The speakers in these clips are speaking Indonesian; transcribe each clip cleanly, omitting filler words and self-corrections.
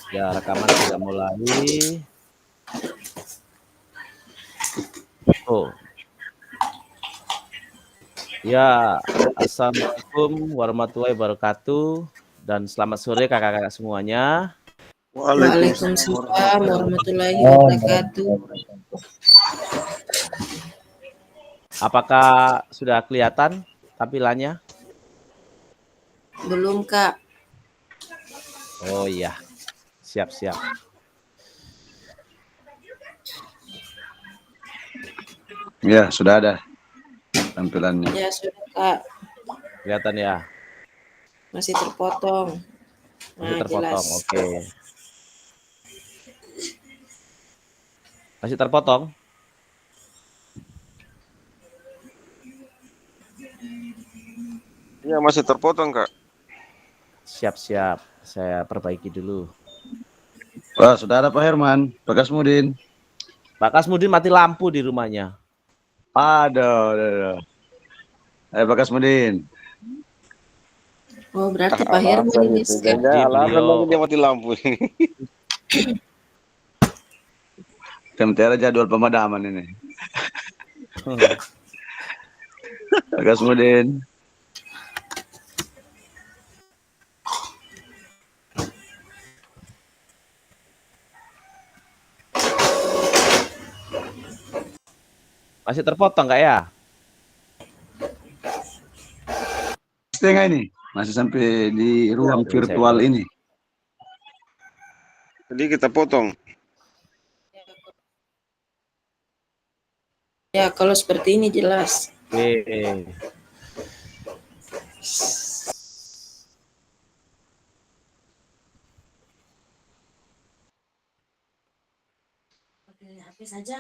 Ya, rekaman sudah mulai. Oh, ya, assalamualaikum warahmatullahi wabarakatuh, dan selamat sore kakak-kakak semuanya. Waalaikumsalam Waalaikumsalam warahmatullahi wabarakatuh. Apakah sudah kelihatan tampilannya? Belum, Kak. Oh iya, siap-siap. Ya, sudah ada tampilannya. Ya, sudah, Kak. Kelihatan ya? Masih terpotong. Masih Nah, terpotong, jelas. oke. Masih terpotong? Iya, masih terpotong, Kak. Siap-siap, saya perbaiki dulu. Wah, sudah ada Pak Herman, Pak Kasmudin. Pak Kasmudin mati lampu di rumahnya. Aduh. Pak Kasmudin. Oh, berarti Pak Herman ini sekarang. Jadi Alarm beliau dia mati lampu. Sementara jadwal pemadaman ini. Pak Kasmudin. masih terpotong nggak ya? Setengah ini masih sampai di ruang Oke, virtual saya- ini. Jadi kita potong. Ya, kalau seperti ini jelas. Oke. Pakai HP saja.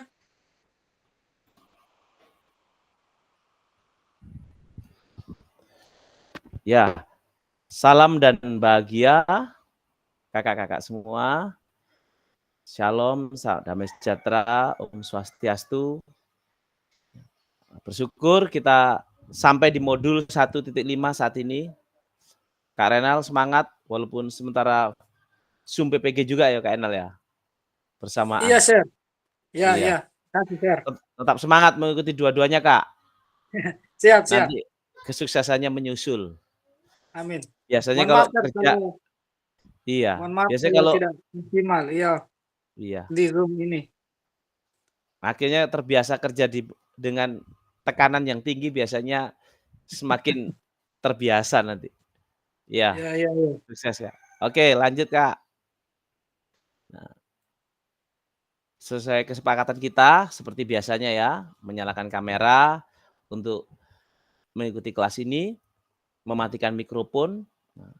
Ya, salam dan bahagia kakak-kakak semua. Shalom, damai sejahtera, Om Swastiastu. Bersyukur kita sampai di modul 1.5 saat ini. Kak Renal semangat, walaupun sementara Zoom PPG juga ya Kak Renal ya, bersamaan. Iya, Sir. Iya. Ya. Kasih, Sir. Tetap semangat mengikuti dua-duanya Kak. Siap. Nanti kesuksesannya menyusul. Amin. Biasanya Mohon kalau maaf, Sir, kerja, iya. mohon maaf Biasanya kalau kalau tidak maksimal. iya. Di Zoom ini. Akhirnya terbiasa kerja dengan tekanan yang tinggi, biasanya semakin terbiasa nanti. Ya, Iya. sukses Kak. Oke, lanjut Kak. Nah, sesuai kesepakatan kita, seperti biasanya ya, menyalakan kamera untuk mengikuti kelas ini, mematikan mikrofon,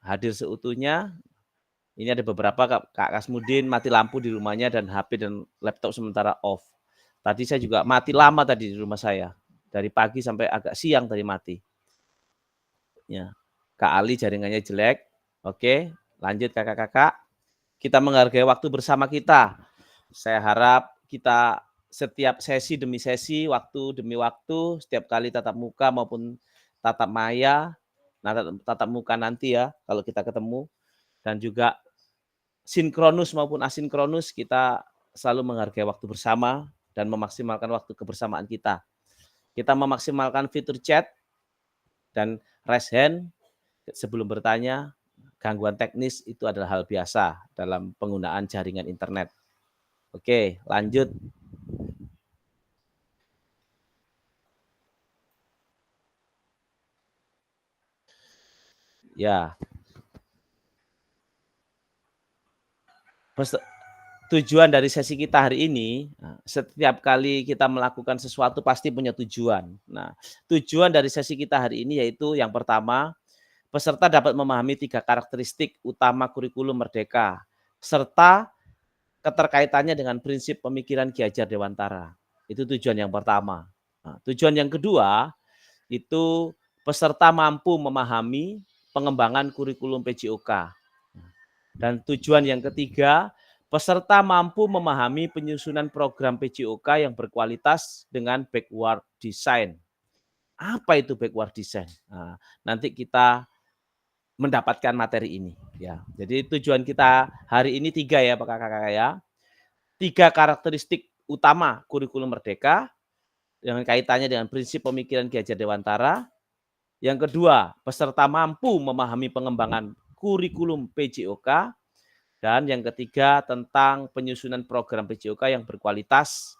hadir seutuhnya. Ini ada beberapa Kak Kasmudin mati lampu di rumahnya dan HP dan laptop sementara off. Tadi saya juga mati lama tadi di rumah saya. Dari pagi sampai agak siang tadi mati. Ya. Kak Ali jaringannya jelek. Oke, lanjut kakak-kakak. Kita menghargai waktu bersama kita. Saya harap kita setiap sesi demi sesi, waktu demi waktu, setiap kali tatap muka maupun tatap maya, tatap muka nanti ya kalau kita ketemu, dan juga sinkronus maupun asinkronus, kita selalu menghargai waktu bersama dan memaksimalkan waktu kebersamaan kita. Kita memaksimalkan fitur chat dan raise hand sebelum bertanya. Gangguan teknis itu adalah hal biasa dalam penggunaan jaringan internet. Oke, lanjut. Ya. Tujuan dari sesi kita hari ini, setiap kali kita melakukan sesuatu pasti punya tujuan. Nah, tujuan dari sesi kita hari ini yaitu yang pertama, peserta dapat memahami 3 karakteristik utama kurikulum Merdeka, serta keterkaitannya dengan prinsip pemikiran Ki Hajar Dewantara. Itu tujuan yang pertama. Nah, tujuan yang kedua, itu peserta mampu memahami pengembangan kurikulum PJOK. Dan tujuan yang ketiga, peserta mampu memahami penyusunan program PJOK yang berkualitas dengan backward design. Apa itu backward design? Nah, nanti kita mendapatkan materi ini. Ya, jadi tujuan kita hari ini 3 ya Pak Kakak-kakak ya. 3 karakteristik utama kurikulum merdeka dengan kaitannya dengan prinsip pemikiran Ki Hajar Dewantara. Yang kedua, peserta mampu memahami pengembangan kurikulum PJOK. Dan yang ketiga, tentang penyusunan program PJOK yang berkualitas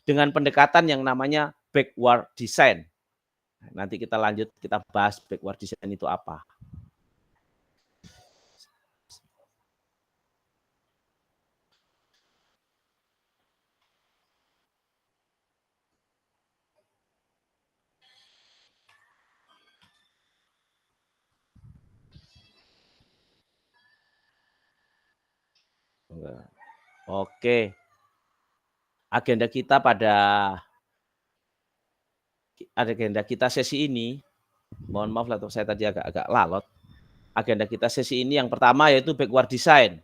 dengan pendekatan yang namanya backward design. Nanti kita lanjut, kita bahas backward design itu apa. Oke, agenda kita sesi ini, mohon maaf lah saya tadi agak lalot. Agenda kita sesi ini yang pertama yaitu backward design.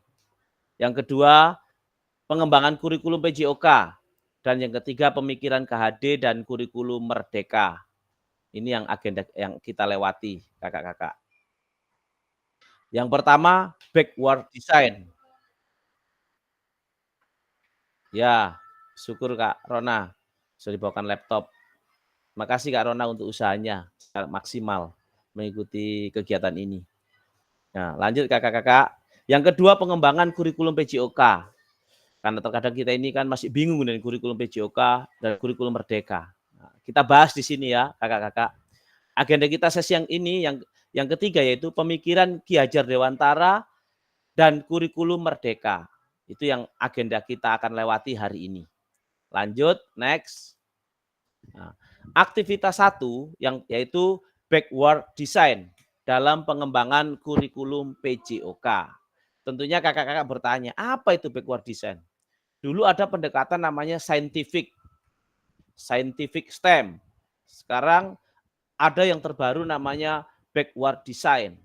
Yang kedua, pengembangan kurikulum PJOK. Dan yang ketiga, pemikiran KHD dan kurikulum merdeka. Ini yang agenda yang kita lewati, kakak-kakak. Yang pertama, backward design. Ya, syukur Kak Rona sudah dibawakan laptop. Makasih Kak Rona untuk usahanya maksimal mengikuti kegiatan ini. Nah, lanjut kakak-kakak. Yang kedua, pengembangan kurikulum PJOK. Karena terkadang kita ini kan masih bingung dengan kurikulum PJOK dan kurikulum merdeka. Nah, kita bahas di sini ya kakak-kakak. Agenda kita sesi yang ini yang ketiga yaitu pemikiran Ki Hajar Dewantara dan kurikulum merdeka. Itu yang agenda kita akan lewati hari ini. Lanjut, next. Nah, aktivitas 1 yang yaitu backward design dalam pengembangan kurikulum PJOK. Tentunya kakak-kakak bertanya, apa itu backward design? Dulu ada pendekatan namanya scientific STEM. Sekarang ada yang terbaru namanya backward design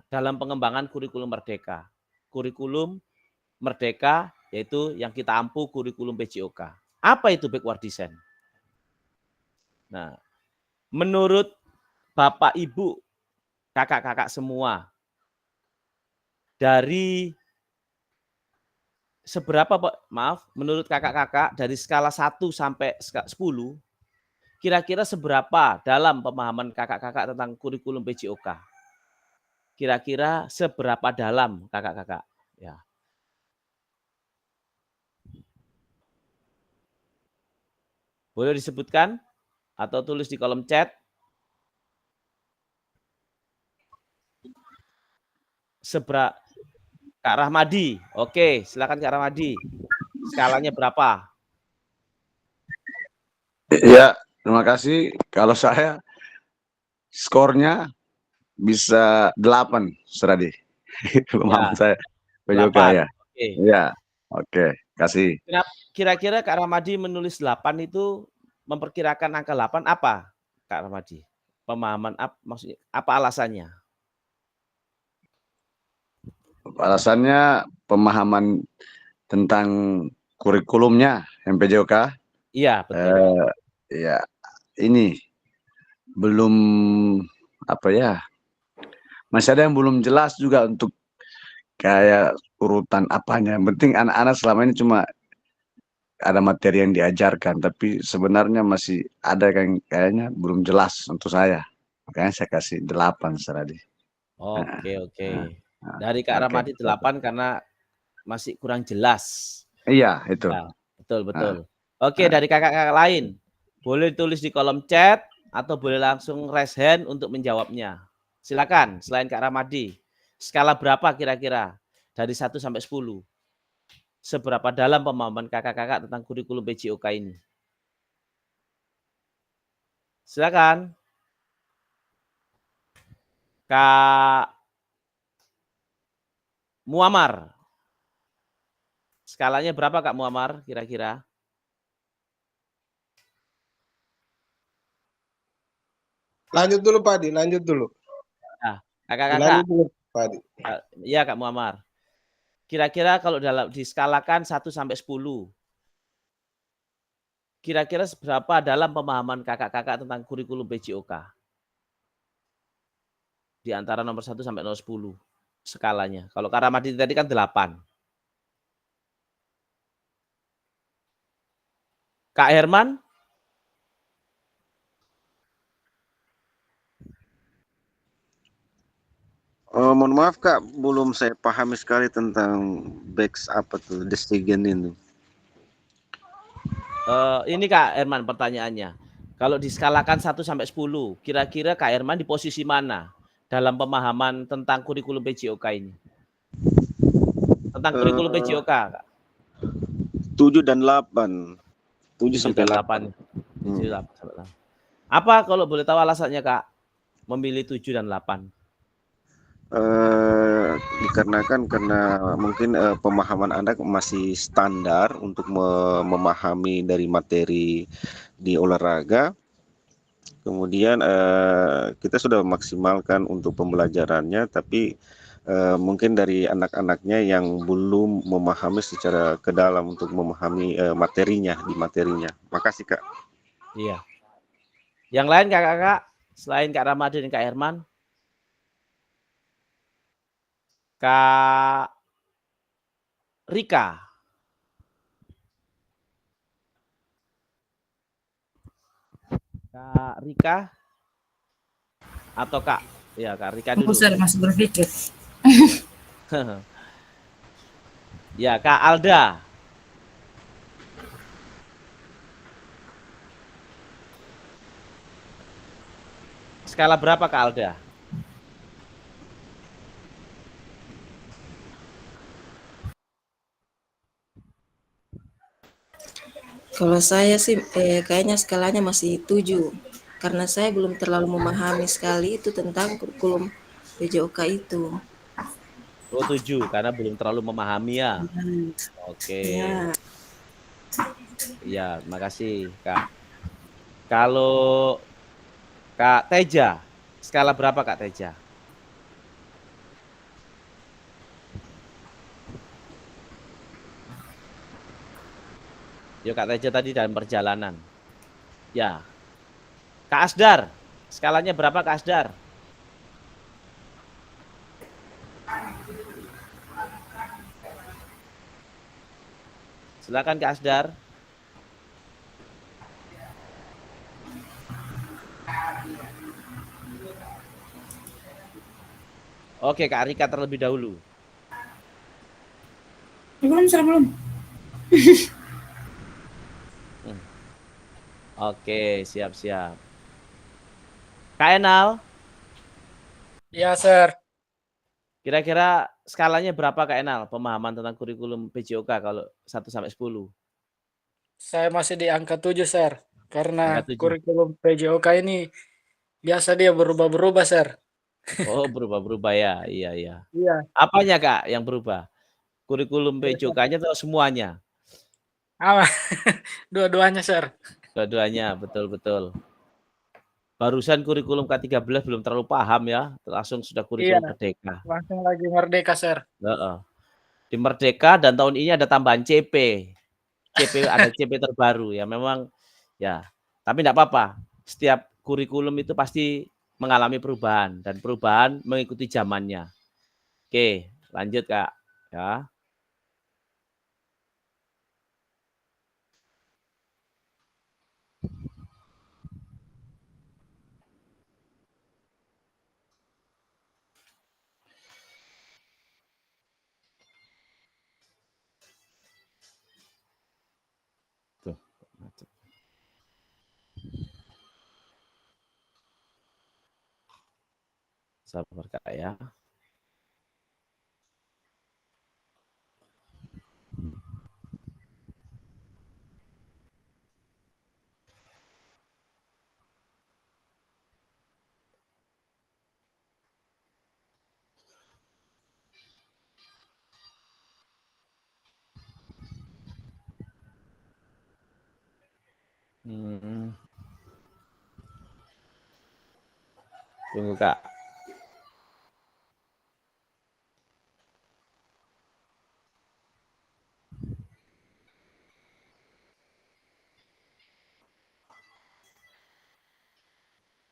dalam pengembangan kurikulum merdeka. Kurikulum merdeka yaitu yang kita ampu kurikulum PJOK. Apa itu backward design? Nah, menurut Bapak Ibu, kakak-kakak semua, dari seberapa, menurut kakak-kakak dari skala 1 sampai 10, kira-kira seberapa dalam pemahaman kakak-kakak tentang kurikulum PJOK? Kira-kira seberapa dalam kakak-kakak? Ya. Boleh disebutkan atau tulis di kolom chat. Kak Rahmadi. Oke, silakan Kak Rahmadi. Skalanya berapa? Ya, terima kasih. Kalau saya skornya bisa 8, Seradi. Pemahaman saya. PJOK 8. ya. Oke. Ya, oke. Kasih. Kira-kira Kak Rahmadi menulis 8 itu memperkirakan angka 8 apa, Kak Rahmadi? Pemahaman maksudnya apa alasannya? Alasannya pemahaman tentang kurikulumnya MPJOK. Iya, betul. Ya, ini belum masih ada yang belum jelas juga untuk kayak urutan apanya. Yang penting anak-anak selama ini cuma ada materi yang diajarkan, tapi sebenarnya masih ada yang kayaknya belum jelas untuk saya. Makanya saya kasih 8, Seradi. Oke. Dari Kak Rahmadi 8 karena masih kurang jelas. Iya, itu. Ya, betul. Oke, dari kakak-kakak lain, boleh tulis di kolom chat atau boleh langsung raise hand untuk menjawabnya. Silakan, selain Kak Rahmadi. Skala berapa kira-kira? Dari 1 sampai 10. Seberapa dalam pemahaman kakak-kakak tentang kurikulum PJOK ini? Silakan. Kak Muammar. Skalanya berapa Kak Muammar kira-kira? Lanjut dulu Pak Adi, lanjut dulu. Nah, kakak-kakak. Lanjut dulu Pak Adi. Iya Kak Muammar. Kira-kira kalau dalam diskalakan 1 sampai 10. Kira-kira seberapa dalam pemahaman kakak-kakak tentang kurikulum PJOK? Di antara nomor 1 sampai nomor 10. skalanya. Kalau Kak Ramadhani tadi kan 8. Kak Herman? Mohon maaf Kak, belum saya pahami sekali tentang Bex apa tuh, Destigen ini. Ini Kak Herman pertanyaannya. Kalau diskalakan 1 sampai 10, kira-kira Kak Herman di posisi mana dalam pemahaman tentang kurikulum PJOK ini? Tentang kurikulum PJOK, Kak. 7 dan 8. 7 sampai 8. 8. 7, 8 sampai 8. Apa kalau boleh tahu alasannya Kak memilih 7 dan 8? Dikarenakan karena mungkin pemahaman Anda masih standar untuk memahami dari materi di olahraga. Kemudian kita sudah memaksimalkan untuk pembelajarannya, tapi mungkin dari anak-anaknya yang belum memahami secara ke dalam untuk memahami materinya. Makasih Kak. Iya. Yang lain Kakak-kakak selain Kak Ramadhan dan Kak Herman? Kak Rika. Kak Rika atau Kak Rika dulu. Aku masih berpikir. Ya, Kak Alda. Skala berapa Kak Alda? Kalau saya sih kayaknya skalanya masih 7. Karena saya belum terlalu memahami sekali itu tentang kurikulum PJOK itu. Oh 7 karena belum terlalu memahami ya. Oke. Ya, Iya, makasih Kak. Kalau Kak Teja, skala berapa Kak Teja? Yo Kak Teja tadi dalam perjalanan. Ya. Kak Asdar, skalanya berapa Kak Asdar? Silakan Kak Asdar. Oke, Kak Rika terlebih dahulu. belum. Oke, siap-siap. Kak Enal, Ya, Sir. kira-kira skalanya berapa Kak Enal pemahaman tentang kurikulum PJOK kalau 1 sampai 10? Saya masih di angka 7, Sir. Karena Angka 7. kurikulum PJOK ini biasa dia berubah-berubah, Sir. Oh, berubah-berubah ya. Iya, iya. Iya. Apanya Kak yang berubah? Kurikulum PJOK-nya atau semuanya? Ah, dua-duanya, Sir. Dua-duanya, betul-betul. Barusan kurikulum K13 belum terlalu paham ya, langsung sudah Iya, kurikulum Merdeka. langsung lagi merdeka, Sir. Heeh. Di Merdeka dan tahun ini ada tambahan CP. Ada CP terbaru ya memang ya. Tapi enggak apa-apa. Setiap kurikulum itu pasti mengalami perubahan dan perubahan mengikuti zamannya. Oke, lanjut Kak ya. Tuh, macet. Sabar Kak ya. Tunggu Kak.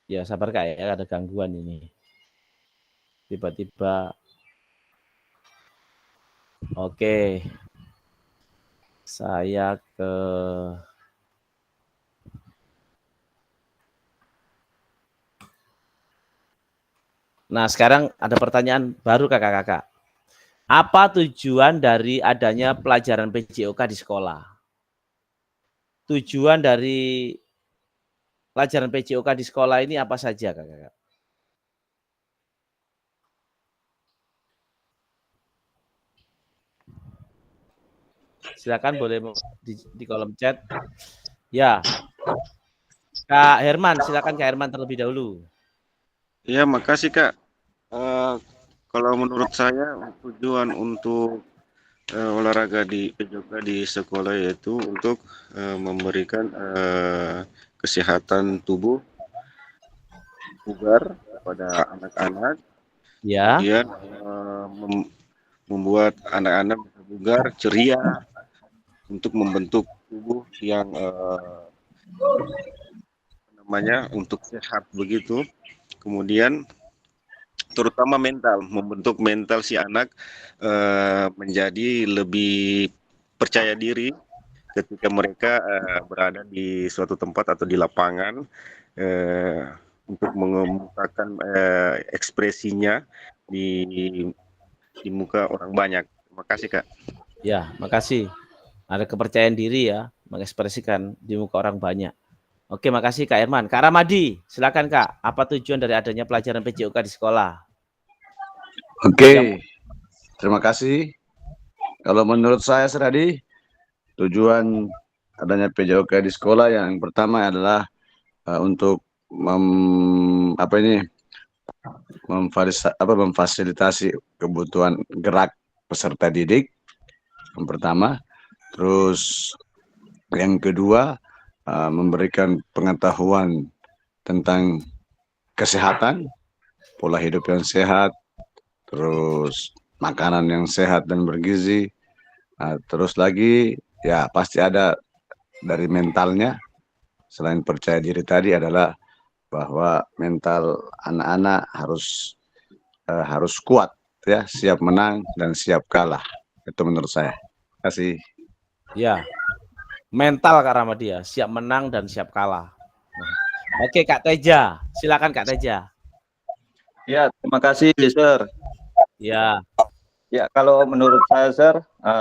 Ya sabar Kak ya, ada gangguan ini. Tiba-tiba Oke. Saya ke Nah, sekarang ada pertanyaan baru kakak-kakak. Apa tujuan dari adanya pelajaran PJOK di sekolah? Tujuan dari pelajaran PJOK di sekolah ini apa saja, kakak-kakak? Silakan boleh di kolom chat. Ya, Kak Herman, silakan Kak Herman terlebih dahulu. Ya, makasih Kak. Kalau menurut saya tujuan untuk olahraga di PJOK di sekolah yaitu untuk memberikan kesehatan tubuh bugar kepada anak-anak, Ya, kemudian membuat anak-anak bugar ceria untuk membentuk tubuh yang untuk sehat begitu. Kemudian terutama mental, membentuk mental si anak menjadi lebih percaya diri ketika mereka berada di suatu tempat atau di lapangan untuk mengemukakan ekspresinya di muka orang banyak. Terima kasih Kak. ya, makasih. Ada kepercayaan diri ya, mengekspresikan di muka orang banyak. Oke, makasih Kak Herman. Kak Ramadi, silakan Kak. Apa tujuan dari adanya pelajaran PJOK di sekolah? Oke, terima kasih. Kalau menurut saya Seradi, tujuan adanya PJOK di sekolah yang pertama adalah untuk memfasilitasi kebutuhan gerak peserta didik yang pertama. Terus yang kedua, memberikan pengetahuan tentang kesehatan, pola hidup yang sehat, terus makanan yang sehat dan bergizi. Terus lagi ya pasti ada dari mentalnya. Selain percaya diri tadi adalah bahwa mental anak-anak harus kuat ya, siap menang dan siap kalah. Itu menurut saya. Terima kasih. Ya, mental Kak Ramadi ya, siap menang dan siap kalah. Nah, oke Kak Teja, silakan Kak Teja. Ya, terima kasih, Sir. Ya, Ya, kalau menurut saya, Sir,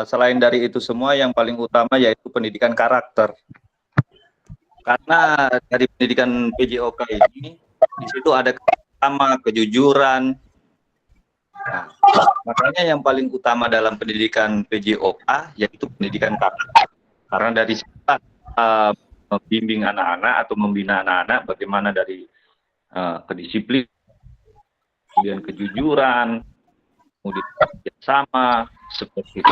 selain dari itu semua, yang paling utama yaitu pendidikan karakter. Karena dari pendidikan PJOK ini, di situ ada pertama kejujuran. Nah, makanya yang paling utama dalam pendidikan PJOK yaitu pendidikan karakter. Karena dari situ membimbing anak-anak atau membina anak-anak bagaimana dari kedisiplinan, kemudian kejujuran, kemudian kerjasama, seperti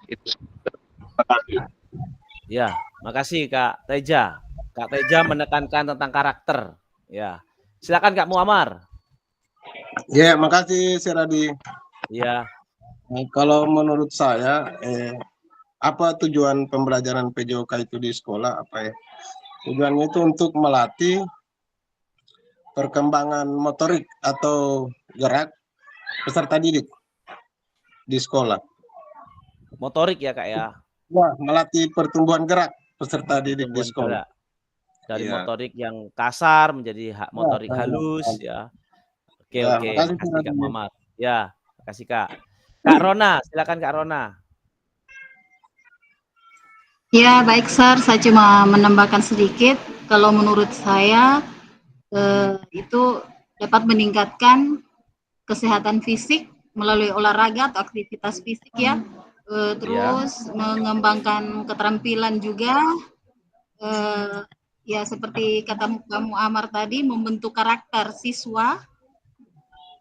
itu. Terima kasih. ya, makasih Kak Teja. Kak Teja menekankan tentang karakter. Ya, silakan Kak Muammar. Ya, makasih Seradi. Ya, Kalau menurut saya, apa tujuan pembelajaran PJOK itu di sekolah? Apa ya? Tujuannya itu untuk melatih perkembangan motorik atau gerak peserta didik di sekolah. motorik ya Kak ya. Wah, melatih pertumbuhan gerak peserta didik di sekolah. Gerak. Dari Iya. motorik yang kasar menjadi motorik halus ya. Oke, Ya, oke. makasih, Makasih Kak Seradi. Muammar. Ya, makasih Kak. Kak Rona, silakan Kak Rona. Ya, baik, Sir. Saya cuma menambahkan sedikit. Kalau menurut saya, itu dapat meningkatkan kesehatan fisik melalui olahraga atau aktivitas fisik ya. Terus mengembangkan keterampilan juga. Ya, seperti kata kamu Amar tadi, membentuk karakter siswa,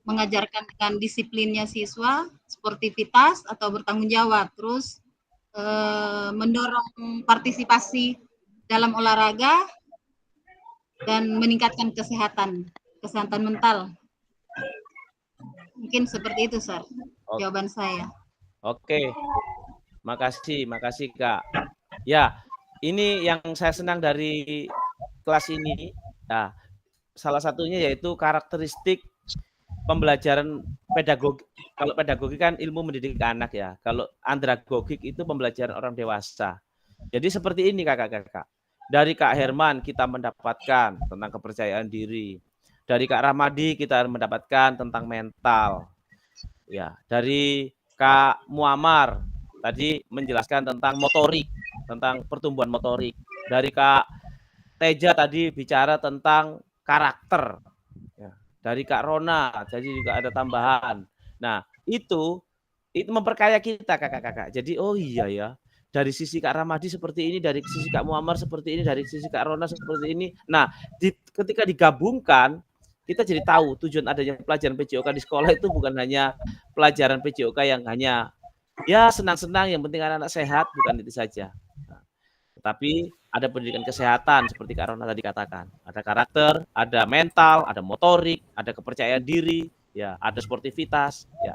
mengajarkan dengan disiplinnya siswa, sportivitas atau bertanggung jawab. Terus mendorong partisipasi dalam olahraga dan meningkatkan kesehatan mental. Mungkin seperti itu, Sir. Jawaban saya. Oke. Makasih Kak. Ya, ini yang saya senang dari kelas ini. Nah, salah satunya yaitu karakteristik pembelajaran kalau pedagogik kan ilmu mendidik anak ya. Kalau andragogik itu pembelajaran orang dewasa. Jadi seperti ini kakak-kakak. Dari Kak Herman kita mendapatkan tentang kepercayaan diri. Dari Kak Ramadi kita mendapatkan tentang mental. Ya, dari Kak Muammar tadi menjelaskan tentang motorik, tentang pertumbuhan motorik. Dari Kak Teja tadi bicara tentang karakter. Ya. Dari Kak Rona, jadi juga ada tambahan. Nah, itu memperkaya kita kakak-kakak. Jadi oh iya ya, dari sisi Kak Ramadi seperti ini, dari sisi Kak Muammar seperti ini, dari sisi Kak Rona seperti ini. Nah, ketika digabungkan, kita jadi tahu tujuan adanya pelajaran PJOK di sekolah itu bukan hanya pelajaran PJOK yang hanya ya senang-senang, yang penting anak-anak sehat, bukan itu saja. Nah, tetapi ada pendidikan kesehatan seperti Kak Rona tadi katakan. Ada karakter, ada mental, ada motorik, ada kepercayaan diri, ya, ada sportivitas, ya.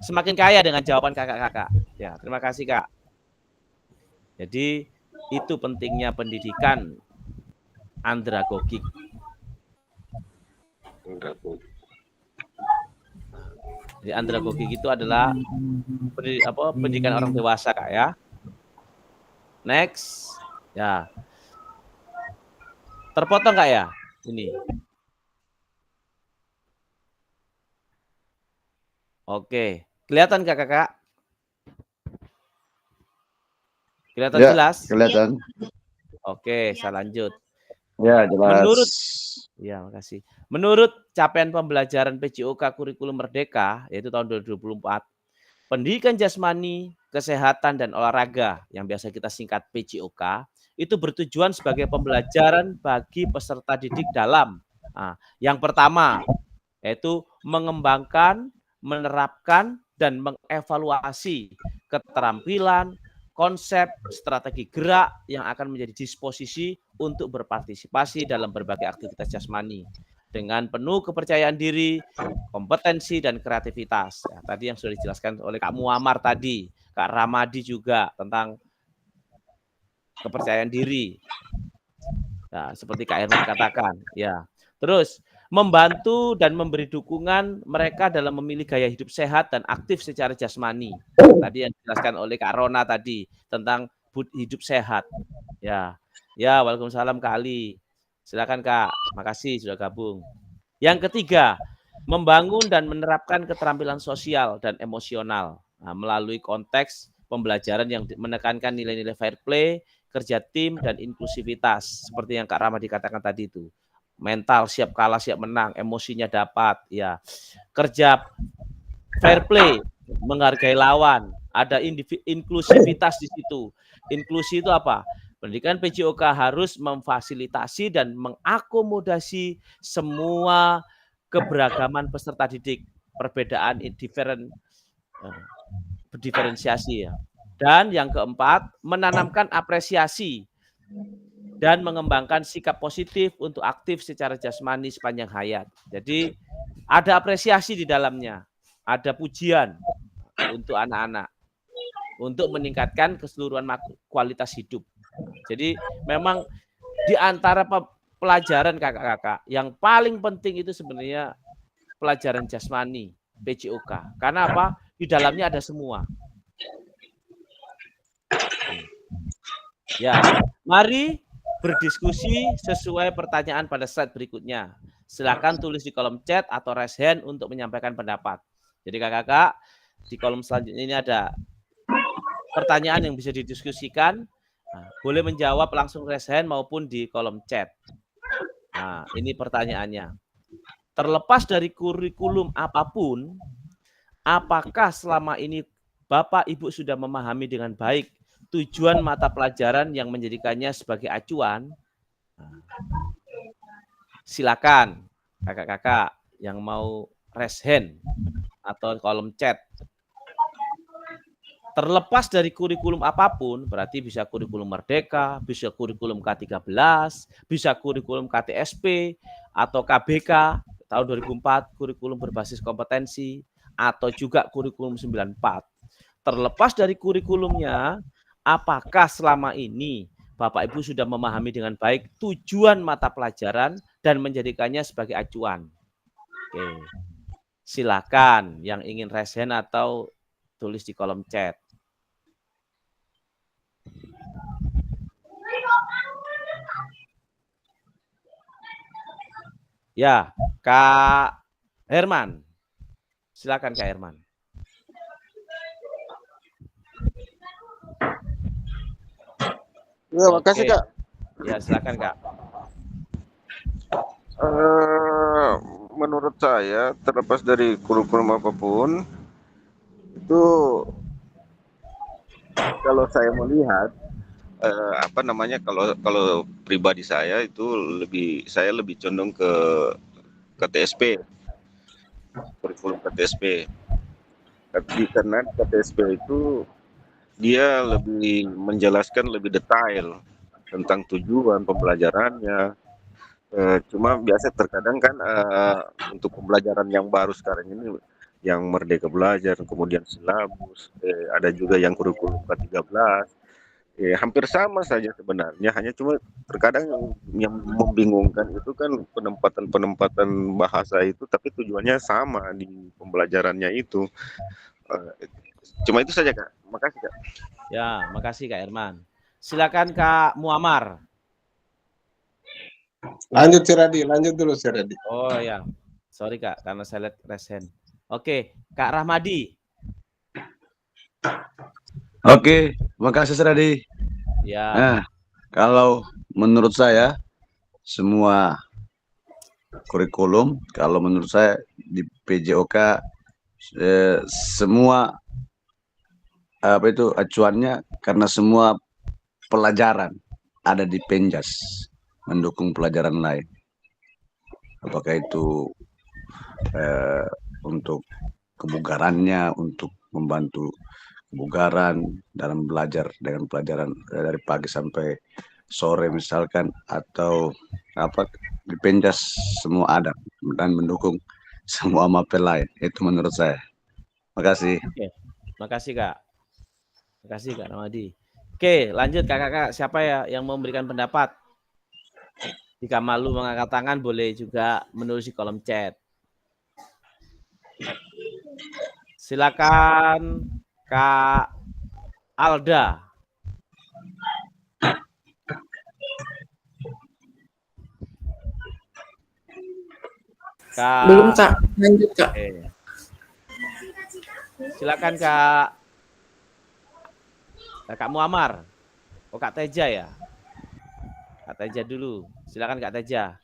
Semakin kaya dengan jawaban kakak-kakak. Ya, terima kasih Kak. Jadi itu pentingnya pendidikan andragogik. Jadi andragogik itu adalah pendidikan orang dewasa Kak ya. Next. Ya. Terpotong Kak ya? Ini. Oke. Kelihatan kakak-kakak? Kelihatan Ya, jelas? kelihatan. Oke, saya lanjut. Ya, jelas. Makasih. Menurut capaian pembelajaran PJOK Kurikulum Merdeka, yaitu tahun 2024, pendidikan jasmani, kesehatan, dan olahraga, yang biasa kita singkat PJOK, itu bertujuan sebagai pembelajaran bagi peserta didik dalam. Nah, yang pertama, yaitu mengembangkan, menerapkan, dan mengevaluasi keterampilan, konsep, strategi gerak yang akan menjadi disposisi untuk berpartisipasi dalam berbagai aktivitas jasmani dengan penuh kepercayaan diri, kompetensi, dan kreativitas. Ya, tadi yang sudah dijelaskan oleh Kak Muammar tadi, Kak Ramadi juga tentang kepercayaan diri. Nah, seperti Kak Herman katakan, ya. Terus membantu dan memberi dukungan mereka dalam memilih gaya hidup sehat dan aktif secara jasmani. Tadi yang dijelaskan oleh Kak Rona tadi tentang hidup sehat. Ya, waalaikumsalam Kak Ali. Silakan Kak, makasih sudah gabung. Yang ketiga, membangun dan menerapkan keterampilan sosial dan emosional melalui konteks pembelajaran yang menekankan nilai-nilai fair play, kerja tim, dan inklusivitas seperti yang Kak Ramadi katakan tadi itu. Mental siap kalah siap menang, emosinya dapat, ya. Kerja fair play, menghargai lawan, ada inklusivitas di situ. Inklusi itu apa? Pendidikan PJOK harus memfasilitasi dan mengakomodasi semua keberagaman peserta didik, perbedaan berdiferensiasi ya. Dan yang keempat, menanamkan apresiasi dan mengembangkan sikap positif untuk aktif secara jasmani sepanjang hayat. Jadi ada apresiasi di dalamnya, ada pujian untuk anak-anak, untuk meningkatkan keseluruhan kualitas hidup. Jadi memang di antara pelajaran kakak-kakak, yang paling penting itu sebenarnya pelajaran jasmani, PJOK. Karena apa? Di dalamnya ada semua. Ya, mari berdiskusi sesuai pertanyaan pada slide berikutnya. Silakan tulis di kolom chat atau raise hand untuk menyampaikan pendapat. Jadi kakak-kakak, di kolom selanjutnya ini ada pertanyaan yang bisa didiskusikan. Nah, boleh menjawab langsung raise hand maupun di kolom chat. Nah, ini pertanyaannya. Terlepas dari kurikulum apapun, apakah selama ini Bapak Ibu sudah memahami dengan baik tujuan mata pelajaran yang menjadikannya sebagai acuan? Silakan kakak-kakak yang mau raise hand atau kolom chat. Terlepas dari kurikulum apapun, berarti bisa kurikulum Merdeka, bisa kurikulum K13, bisa kurikulum KTSP atau KBK tahun 2004, kurikulum berbasis kompetensi, atau juga kurikulum 94. Terlepas dari kurikulumnya, apakah selama ini Bapak Ibu sudah memahami dengan baik tujuan mata pelajaran dan menjadikannya sebagai acuan? Oke. Silakan yang ingin raise hand atau tulis di kolom chat. Ya, Kak Herman. Silakan Kak Herman. Ya, makasih Oke. Kak. Ya, silakan Kak. Menurut saya, terlepas dari kurikulum apapun, itu kalau saya melihat apa namanya, kalau pribadi saya itu saya lebih condong ke KTSP, kurikulum KTSP. Tapi karena KTSP itu dia lebih menjelaskan lebih detail tentang tujuan pembelajarannya. Cuma biasa terkadang kan untuk pembelajaran yang baru sekarang ini, yang Merdeka Belajar, kemudian silabus, ada juga yang kurikulum K13, hampir sama saja sebenarnya, hanya cuma terkadang yang membingungkan itu kan penempatan bahasa itu, tapi tujuannya sama di pembelajarannya itu. Cuma itu saja Kak, makasih Kak. Ya, makasih Kak Herman. Silakan Kak Muammar. Lanjut si Radi, lanjut dulu si Radi. Oh ya, sorry Kak, karena saya lihat raise hand. Oke, Kak Rahmadi. Oke, makasih Seradi. Ya, Nah, kalau menurut saya semua kurikulum, kalau menurut saya di PJOK semua apa itu acuannya karena semua pelajaran ada di Penjas mendukung pelajaran lain. Apakah itu untuk kebugarannya, untuk membantu kebugaran dalam belajar dengan pelajaran dari pagi sampai sore misalkan, atau apa di Penjas semua ada dan mendukung semua mapel lain. Itu menurut saya. Makasih. oke. Makasih Kak. Makasih Kak Rahmadi. Oke, lanjut kakak-kakak. Siapa ya yang mau memberikan pendapat? Jika malu mengangkat tangan, boleh juga menulis di kolom chat. Silakan Kak Alda. Kak, Belum Kak, lanjut Kak. oke. Silakan Kak Muammar. Oh Kak Teja ya. Kak Teja dulu. Silakan Kak Teja.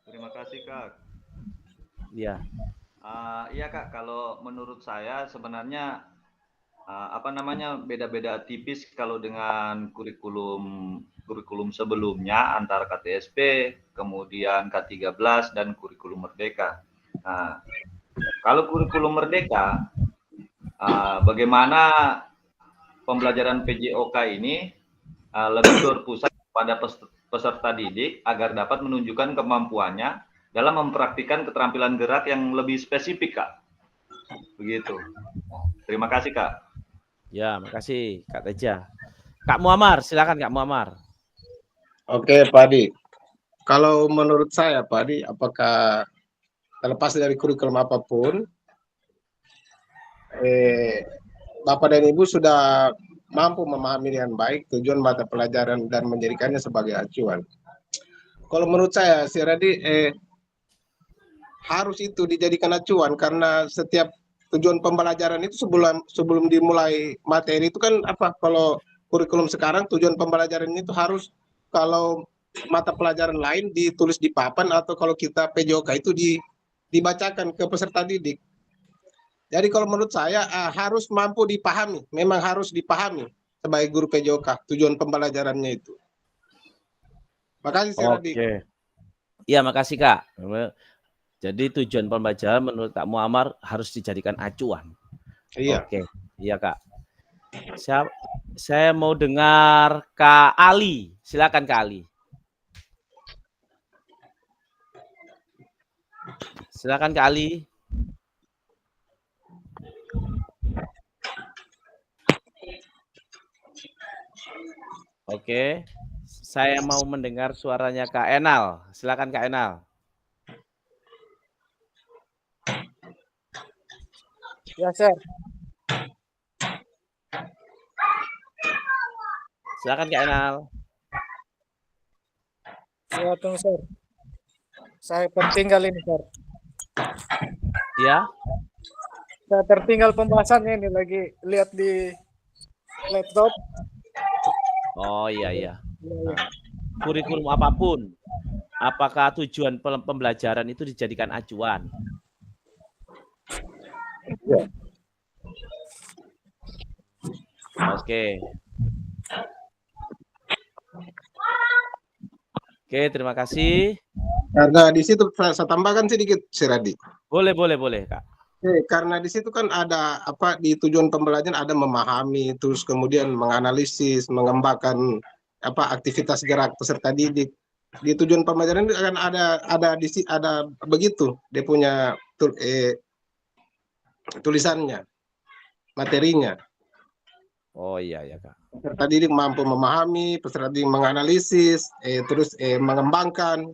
Terima kasih Kak. Iya. Iya Kak, kalau menurut saya sebenarnya apa namanya, beda-beda tipis kalau dengan kurikulum sebelumnya antara KTSP, kemudian K13 dan kurikulum Merdeka. Nah, kalau kurikulum Merdeka, bagaimana pembelajaran PJOK ini lebih berpusat pada peserta didik agar dapat menunjukkan kemampuannya dalam mempraktikkan keterampilan gerak yang lebih spesifik, Kak. Begitu. Terima kasih, Kak. Ya, makasih Kak Teja. Kak Muammar, silakan Kak Muammar. Oke Pak Adi, kalau menurut saya Pak Adi, apakah terlepas dari kurikulum apapun, Bapak dan Ibu sudah mampu memahami dengan baik tujuan mata pelajaran dan menjadikannya sebagai acuan. Kalau menurut saya, si Radi harus itu dijadikan acuan, karena setiap tujuan pembelajaran itu sebelum dimulai materi itu kan apa, kalau kurikulum sekarang tujuan pembelajaran itu harus, kalau mata pelajaran lain ditulis di papan, atau kalau kita PJOK itu dibacakan ke peserta didik. Jadi kalau menurut saya harus mampu dipahami, memang harus dipahami sebagai guru PJOK tujuan pembelajarannya itu. Makasih Sir Radi. Oke. Iya, makasih Kak. Jadi tujuan pembelajaran menurut Kak Muammar harus dijadikan acuan. Iya. Oke. Iya Kak. Saya mau dengar Kak Ali. Silakan Kak Ali. Silakan Kak Ali. Oke. Saya mau mendengar suaranya Kak Enal. Silakan Kak Enal. Ya, Sir. Silakan Kak Enal. Ya, tunggu, Sir. Saya tertinggal ini, Sir. Ya. Saya tertinggal pembahasannya ini lagi lihat di laptop. Oh iya iya. Ya, ya. Nah, kurikulum apapun, apakah tujuan pembelajaran itu dijadikan acuan? Oke. Oke, terima kasih. Karena di situ saya tambahkan sedikit, Siradi. Boleh, Kak. Karena di situ kan ada apa di tujuan pembelajaran ada memahami, terus kemudian menganalisis, mengembangkan apa aktivitas gerak peserta didik. Di tujuan pembelajaran itu akan ada begitu dia punya tulisannya, materinya. Oh iya ya Kak. Peserta didik mampu memahami, peserta didik menganalisis, terus mengembangkan.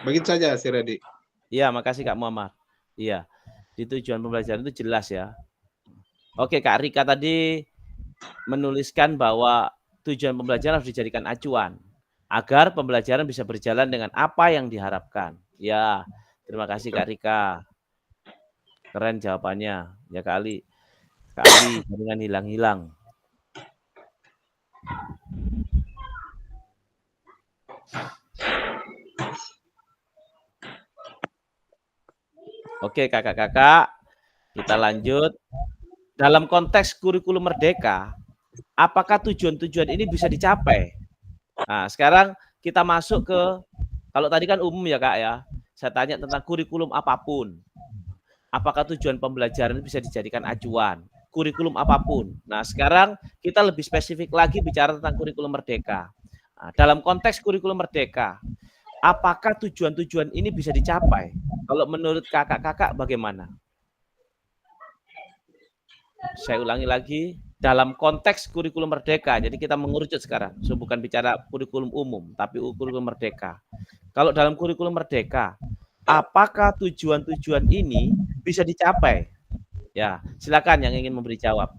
Begitu saja, Siradi. Iya, makasih Kak Muhammad. Iya, di tujuan pembelajaran itu jelas ya. Oke, Kak Rika tadi menuliskan bahwa tujuan pembelajaran harus dijadikan acuan agar pembelajaran bisa berjalan dengan apa yang diharapkan. Ya, terima kasih Kak Rika. Keren jawabannya. Ya Kak Ali dengan hilang-hilang. Oke kakak-kakak, kita lanjut. Dalam konteks kurikulum merdeka, apakah tujuan-tujuan ini bisa dicapai? Nah, sekarang kita masuk ke, kalau tadi kan umum ya Kak ya, saya tanya tentang kurikulum apapun. Apakah tujuan pembelajaran bisa dijadikan acuan? Kurikulum apapun. Nah, sekarang kita lebih spesifik lagi bicara tentang kurikulum merdeka. Nah, dalam konteks kurikulum merdeka, apakah tujuan-tujuan ini bisa dicapai? Kalau menurut kakak-kakak bagaimana? Saya ulangi lagi, dalam konteks kurikulum merdeka, jadi kita mengerucut sekarang, so bukan bicara kurikulum umum, tapi kurikulum merdeka. Kalau dalam kurikulum merdeka, apakah tujuan-tujuan ini bisa dicapai? Ya, silakan yang ingin memberi jawab.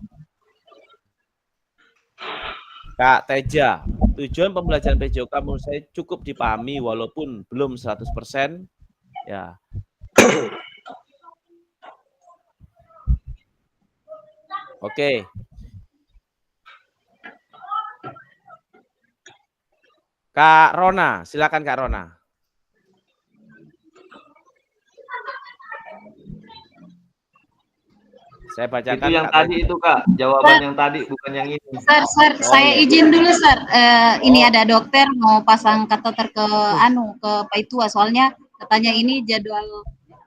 Kak Teja, tujuan pembelajaran PJOK menurut saya cukup dipahami walaupun belum 100%. Ya. Oke. Kak Rona, silakan Kak Rona. Saya bacakan. Itu yang tadi itu Kak, jawaban yang tadi bukan yang ini. Sir, saya izin dulu Sir. Ini ada dokter mau pasang kateter ke ke Paitua, soalnya katanya ini jadwal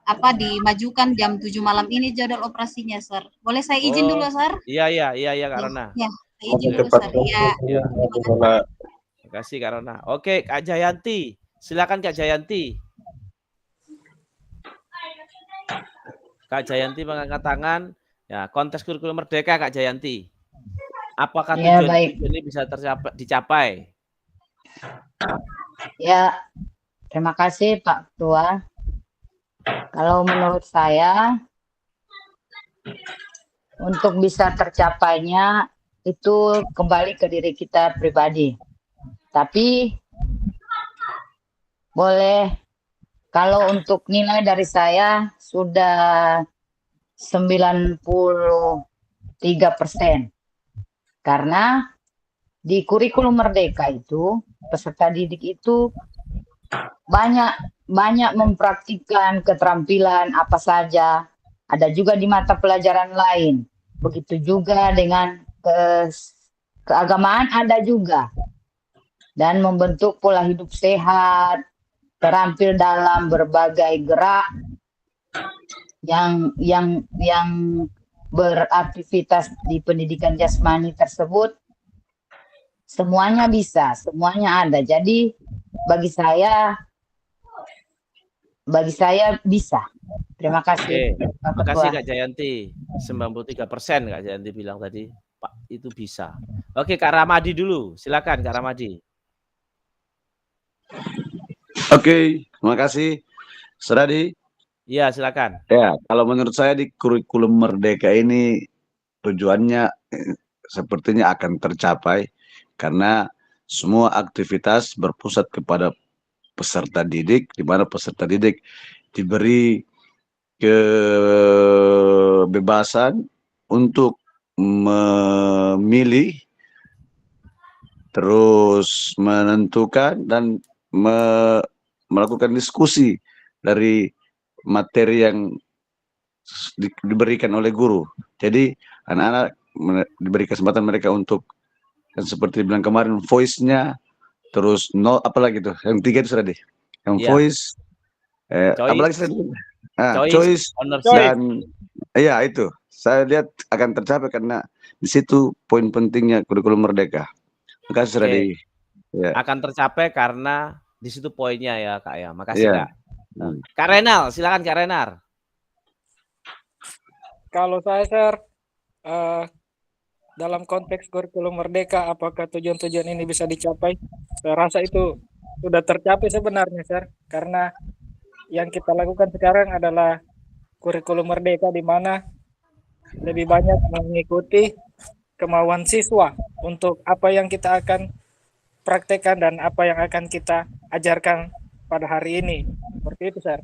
apa dimajukan jam 7 malam ini jadwal operasinya Sir. Boleh saya izin dulu Sir? Iya Kak Rona. Ya, saya izin dulu Sir. Ya. Terima kasih Kak Rona. Oke, Kak Jayanti. Silakan Kak Jayanti. Kak Jayanti mengangkat tangan. Ya, konteks kurikulum merdeka Kak Jayanti. Apakah tujuan ini bisa dicapai? Ya, terima kasih Pak Ketua. Kalau menurut saya, untuk bisa tercapainya itu kembali ke diri kita pribadi. Tapi boleh, kalau untuk nilai dari saya sudah 93%. Karena di kurikulum merdeka itu peserta didik itu banyak mempraktikkan keterampilan apa saja, ada juga di mata pelajaran lain. Begitu juga dengan keagamaan ada juga. Dan membentuk pola hidup sehat, terampil dalam berbagai gerak yang beraktivitas di pendidikan jasmani tersebut, semuanya bisa, semuanya ada. Jadi bagi saya bisa. Terima kasih. Terima kasih Kak Jayanti. 93% Kak Jayanti bilang tadi, Pak, itu bisa. Oke, Kak Ramadi dulu. Silakan Kak Ramadi. Oke, terima kasih. Seradi. Iya, silakan. Ya, kalau menurut saya di kurikulum Merdeka ini tujuannya sepertinya akan tercapai karena semua aktivitas berpusat kepada peserta didik, di mana peserta didik diberi kebebasan untuk memilih, terus menentukan dan melakukan diskusi dari materi yang diberikan oleh guru. Jadi anak-anak diberi kesempatan mereka untuk, yang seperti bilang kemarin, voice-nya, terus no apalagi tuh, yang 3 itu sudah deh, yang Iya. voice, apalagi Choice, choice ownership. dan iya itu saya lihat akan tercapai karena di situ poin pentingnya kurikulum Merdeka. Makasih sudah Oke. di ya. Akan tercapai karena di situ poinnya ya, Kak ya. Makasih, Iya. Kak. Kak Renal, silakan Kak Renar. Kalau saya, Sir, dalam konteks kurikulum Merdeka, apakah tujuan-tujuan ini bisa dicapai? Saya rasa itu sudah tercapai sebenarnya, Sir. Karena yang kita lakukan sekarang adalah kurikulum Merdeka, di mana lebih banyak mengikuti kemauan siswa untuk apa yang kita akan praktekkan dan apa yang akan kita ajarkan pada hari ini. Seperti itu, Sir.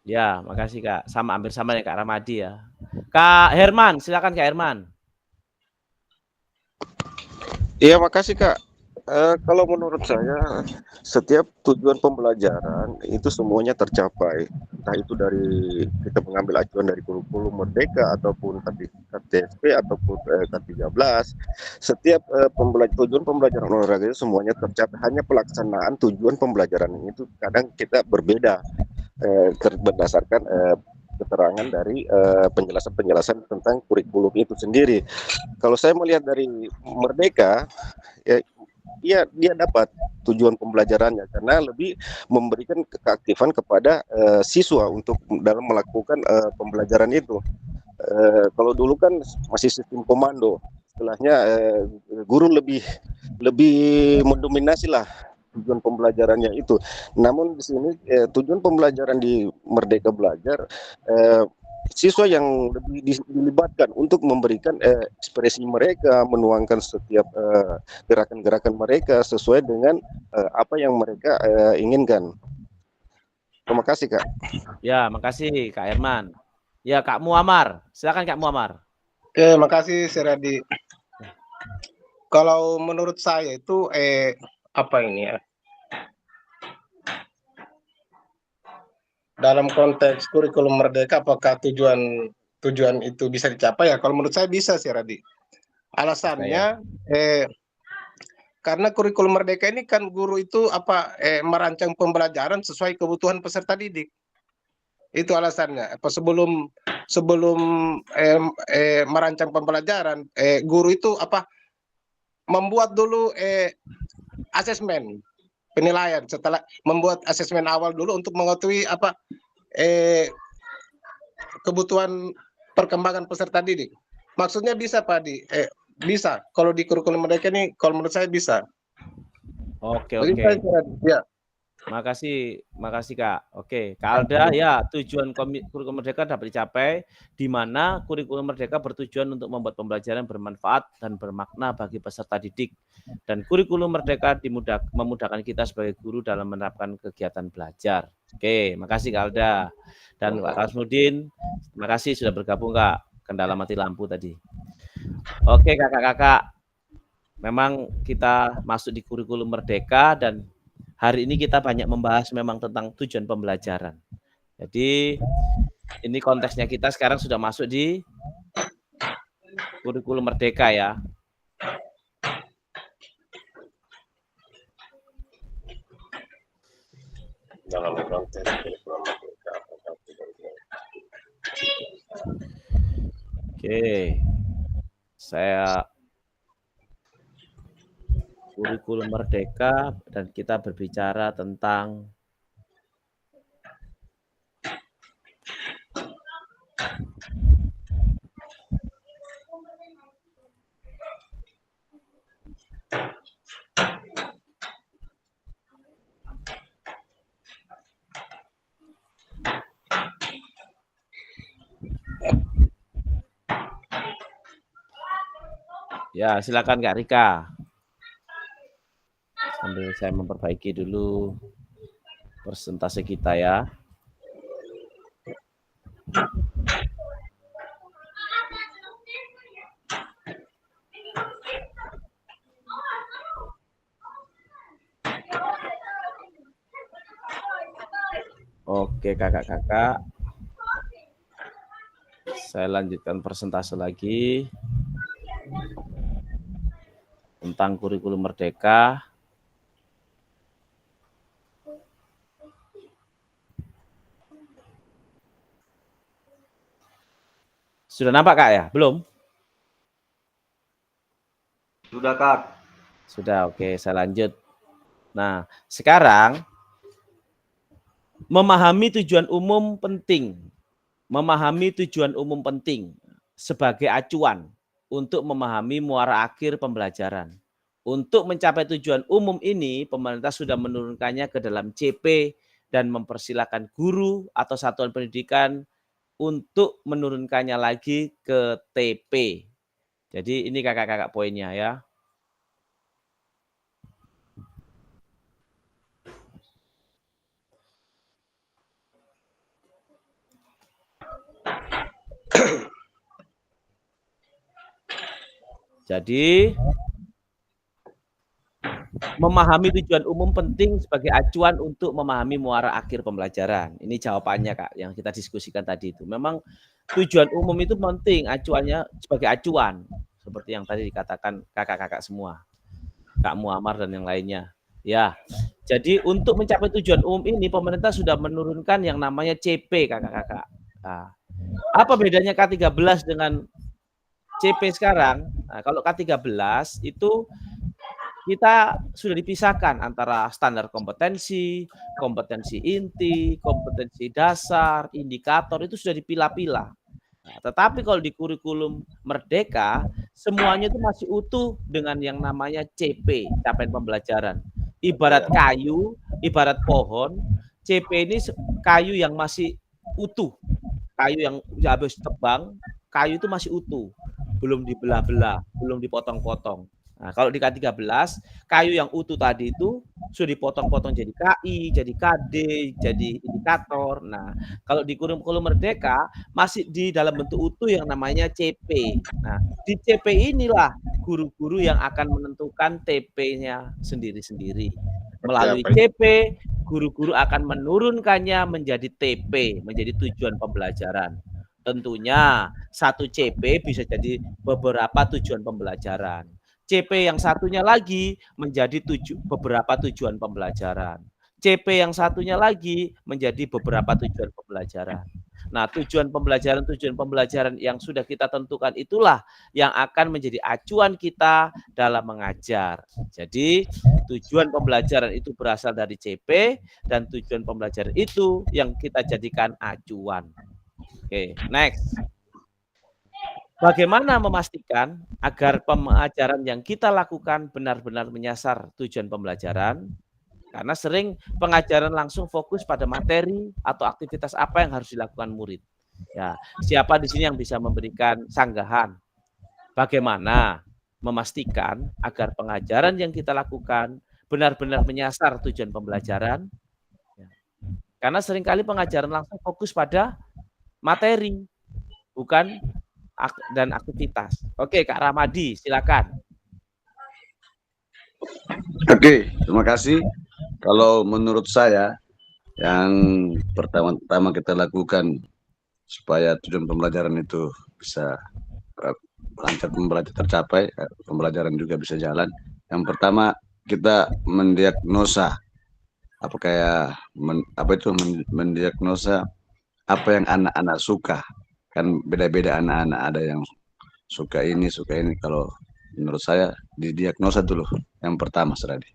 Ya, makasih Kak. Sama, hampir sama ya Kak Ramadi ya. Kak Herman, silakan Kak Herman. Iya, makasih Kak. Kalau menurut saya, setiap tujuan pembelajaran itu semuanya tercapai. Entah itu dari kita mengambil acuan dari kurikulum Merdeka ataupun KTSP ataupun K13. Setiap tujuan pembelajaran olahraga itu semuanya tercapai. Hanya pelaksanaan tujuan pembelajaran itu kadang kita berbeda berdasarkan keterangan dari penjelasan-penjelasan tentang kurikulum itu sendiri. Kalau saya melihat dari Merdeka, ya dia dapat tujuan pembelajarannya karena lebih memberikan keaktifan kepada siswa untuk dalam melakukan pembelajaran itu. Kalau dulu kan masih sistem komando, istilahnya guru lebih mendominasi lah tujuan pembelajarannya itu. Namun di sini tujuan pembelajaran di Merdeka Belajar, siswa yang lebih dilibatkan untuk memberikan ekspresi mereka, menuangkan setiap gerakan-gerakan mereka sesuai dengan apa yang mereka inginkan. Terima kasih Kak. Ya, makasih Kak Herman. Ya, Kak Muammar, silakan Kak Muammar. Oke, makasih Seradi. Kalau menurut saya itu apa ini ya? Dalam konteks kurikulum Merdeka, apakah tujuan itu bisa dicapai ya? Kalau menurut saya bisa sih, Radi. Alasannya karena kurikulum Merdeka ini kan guru itu merancang pembelajaran sesuai kebutuhan peserta didik. Itu alasannya. Sebelum merancang pembelajaran, guru itu membuat dulu asesmen penilaian, setelah membuat asesmen awal dulu untuk mengetahui kebutuhan perkembangan peserta didik. Maksudnya bisa Pak Di? Bisa. Kalau di kurikulum Merdeka ini, kalau menurut saya bisa. Oke. Ya. Makasih Kak. Oke, Kak Alda, ya tujuan kurikulum Merdeka dapat dicapai di mana kurikulum Merdeka bertujuan untuk membuat pembelajaran bermanfaat dan bermakna bagi peserta didik. Dan kurikulum Merdeka memudahkan kita sebagai guru dalam menerapkan kegiatan belajar. Oke, makasih Kak Alda. Dan Pak Kasmudin, terima kasih sudah bergabung Kak. Kendala mati lampu tadi. Oke kakak-kakak, memang kita masuk di kurikulum Merdeka dan hari ini kita banyak membahas memang tentang tujuan pembelajaran. Jadi ini konteksnya kita sekarang sudah masuk di kurikulum Merdeka ya. Dalam konteks kurikulum Merdeka. Oke. Saya kurikulum Merdeka dan kita berbicara tentang Ya, silakan Kak Rika. Sambil saya memperbaiki dulu persentase kita ya. Oke kakak-kakak, saya lanjutkan persentase lagi tentang kurikulum merdeka. Sudah nampak Kak ya? Belum? Sudah Kak. Sudah, oke, saya lanjut. Nah, sekarang memahami tujuan umum penting. Memahami tujuan umum penting sebagai acuan untuk memahami muara akhir pembelajaran. Untuk mencapai tujuan umum ini, pemerintah sudah menurunkannya ke dalam CP dan mempersilahkan guru atau satuan pendidikan untuk menurunkannya lagi ke TP. Jadi ini kakak-kakak poinnya ya. Jadi memahami tujuan umum penting sebagai acuan untuk memahami muara akhir pembelajaran. Ini jawabannya Kak yang kita diskusikan tadi itu. Memang tujuan umum itu penting, acuannya sebagai acuan. Seperti yang tadi dikatakan kakak-kakak semua. Kak Muammar dan yang lainnya. Ya, jadi untuk mencapai tujuan umum ini pemerintah sudah menurunkan yang namanya CP kakak-kakak. Nah, apa bedanya K13 dengan CP sekarang? Nah, kalau K13 itu kita sudah dipisahkan antara standar kompetensi, kompetensi inti, kompetensi dasar, indikator itu sudah dipilah-pilah. Nah, tetapi kalau di kurikulum merdeka semuanya itu masih utuh dengan yang namanya CP, capaian pembelajaran. Ibarat kayu, ibarat pohon, CP ini kayu yang masih utuh. Kayu yang habis tebang, kayu itu masih utuh. Belum dibelah-belah, belum dipotong-potong. Nah, kalau di K13, kayu yang utuh tadi itu sudah dipotong-potong jadi KI, jadi KD, jadi indikator. Nah, kalau di kurikulum merdeka masih di dalam bentuk utuh yang namanya CP. Nah, di CP inilah guru-guru yang akan menentukan TP-nya sendiri-sendiri. Melalui CP, guru-guru akan menurunkannya menjadi TP, menjadi tujuan pembelajaran. Tentunya satu CP bisa jadi beberapa tujuan pembelajaran. CP yang satunya lagi menjadi beberapa tujuan pembelajaran. CP yang satunya lagi menjadi beberapa tujuan pembelajaran. Nah, tujuan pembelajaran yang sudah kita tentukan itulah yang akan menjadi acuan kita dalam mengajar. Jadi, tujuan pembelajaran itu berasal dari CP dan tujuan pembelajaran itu yang kita jadikan acuan. Oke, next. Bagaimana memastikan agar pembelajaran yang kita lakukan benar-benar menyasar tujuan pembelajaran? Karena sering pengajaran langsung fokus pada materi atau aktivitas apa yang harus dilakukan murid. Ya, siapa di sini yang bisa memberikan sanggahan? Bagaimana memastikan agar pengajaran yang kita lakukan benar-benar menyasar tujuan pembelajaran? Ya. Karena seringkali pengajaran langsung fokus pada materi, bukan dan aktivitas. Oke, Kak Ramadi, silakan. Oke, terima kasih. Kalau menurut saya, yang pertama-tama kita lakukan supaya tujuan pembelajaran itu bisa lancar tercapai, pembelajaran juga bisa jalan. Yang pertama kita mendiagnosa mendiagnosa apa yang anak-anak suka. Kan beda-beda anak-anak, ada yang suka ini. Kalau menurut saya didiagnosa dulu yang pertama, Seradi,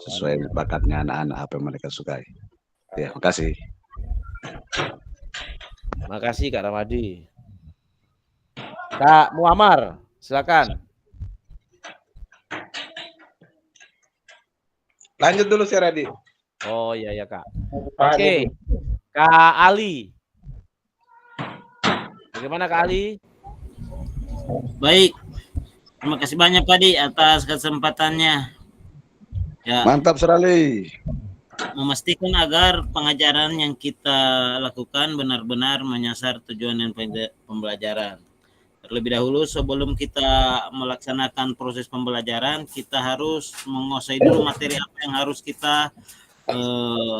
sesuai bakatnya anak-anak apa yang mereka sukai. Ya, makasih. Makasih Kak Ramadi. Kak Muammar, silakan. Lanjut dulu Seradi. Oh iya ya Kak. Oke, Kak Ali. Bagaimana Kak Ali? Baik, Terima kasih banyak Pak Di atas kesempatannya. Ya, Mantap sekali. memastikan agar pengajaran yang kita lakukan benar-benar menyasar tujuan dan pembelajaran. Terlebih dahulu sebelum kita melaksanakan proses pembelajaran, kita harus menguasai dulu materi apa yang harus kita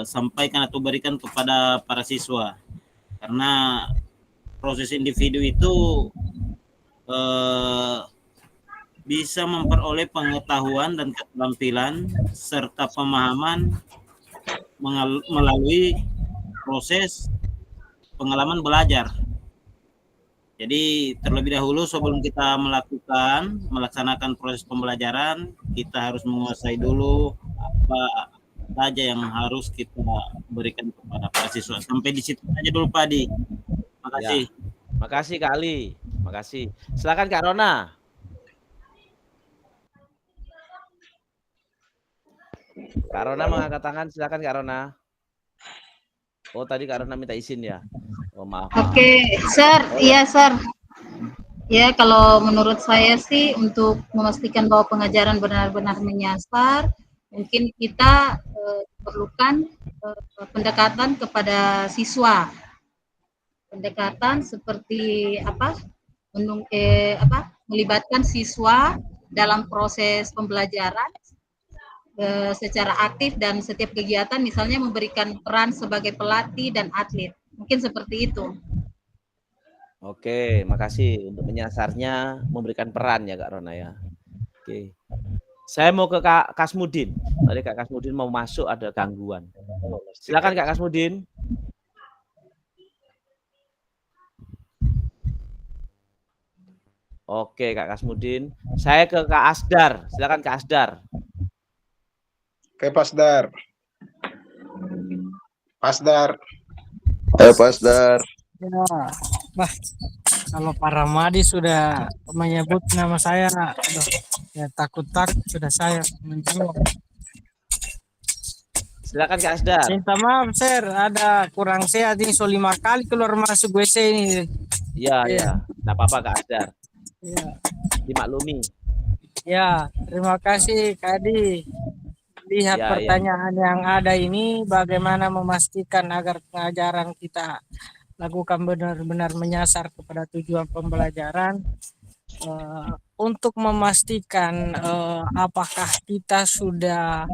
sampaikan atau berikan kepada para siswa. Karena proses individu itu bisa memperoleh pengetahuan dan keterampilan serta pemahaman melalui proses pengalaman belajar. Jadi terlebih dahulu sebelum kita melaksanakan proses pembelajaran, kita harus menguasai dulu apa saja yang harus kita berikan kepada para siswa. Sampai di situ aja dulu Pak Di. Makasih. Ya. Makasih Kak Ali. Makasih. Silakan Kak Rona. Kak Rona mengangkat tangan, silakan Kak Rona. Oh, tadi Kak Rona minta izin ya. Oh, maaf. Oke, Sir. Iya, Sir. Ya, kalau menurut saya sih untuk memastikan bahwa pengajaran benar-benar menyasar, mungkin kita perlukan pendekatan kepada siswa. Pendekatan seperti melibatkan siswa dalam proses pembelajaran secara aktif dan setiap kegiatan misalnya memberikan peran sebagai pelatih dan atlet. Mungkin seperti itu. Oke, makasih untuk menyasarnya, memberikan peran ya Kak Rona ya. Oke. Saya mau ke Kak Kasmudin. Tadi Kak Kasmudin mau masuk, ada gangguan. Silakan Kak Kasmudin. Oke Kak Kasmudin. Saya ke Kak Asdar. Silakan Kak Asdar. Oke, Pasdar. Pasdar. Pasdar. Ya, bah, kalau Pak Ramadi sudah menyebut nama saya, aduh, ya takut-takut sudah saya menjawab. Silakan Kak Asdar. Minta maaf, Sir, ada kurang sehat ini, so 5 kali keluar masuk WC ini. Iya, iya. Enggak apa-apa Kak Asdar. Ya. Dimaklumi. Ya, terima kasih Kak Adi. Lihat Ya, pertanyaan yang ada ini, bagaimana memastikan agar pengajaran kita lakukan benar-benar menyasar kepada tujuan pembelajaran. Untuk memastikan apakah kita sudah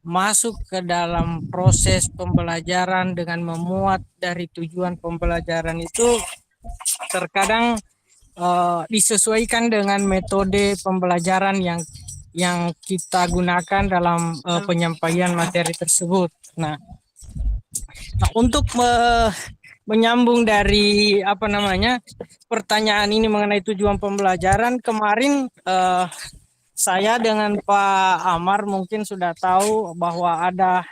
masuk ke dalam proses pembelajaran dengan memuat dari tujuan pembelajaran itu terkadang disesuaikan dengan metode pembelajaran yang kita gunakan dalam penyampaian materi tersebut. Nah untuk menyambung dari pertanyaan ini mengenai tujuan pembelajaran, kemarin saya dengan Pak Amar mungkin sudah tahu bahwa ada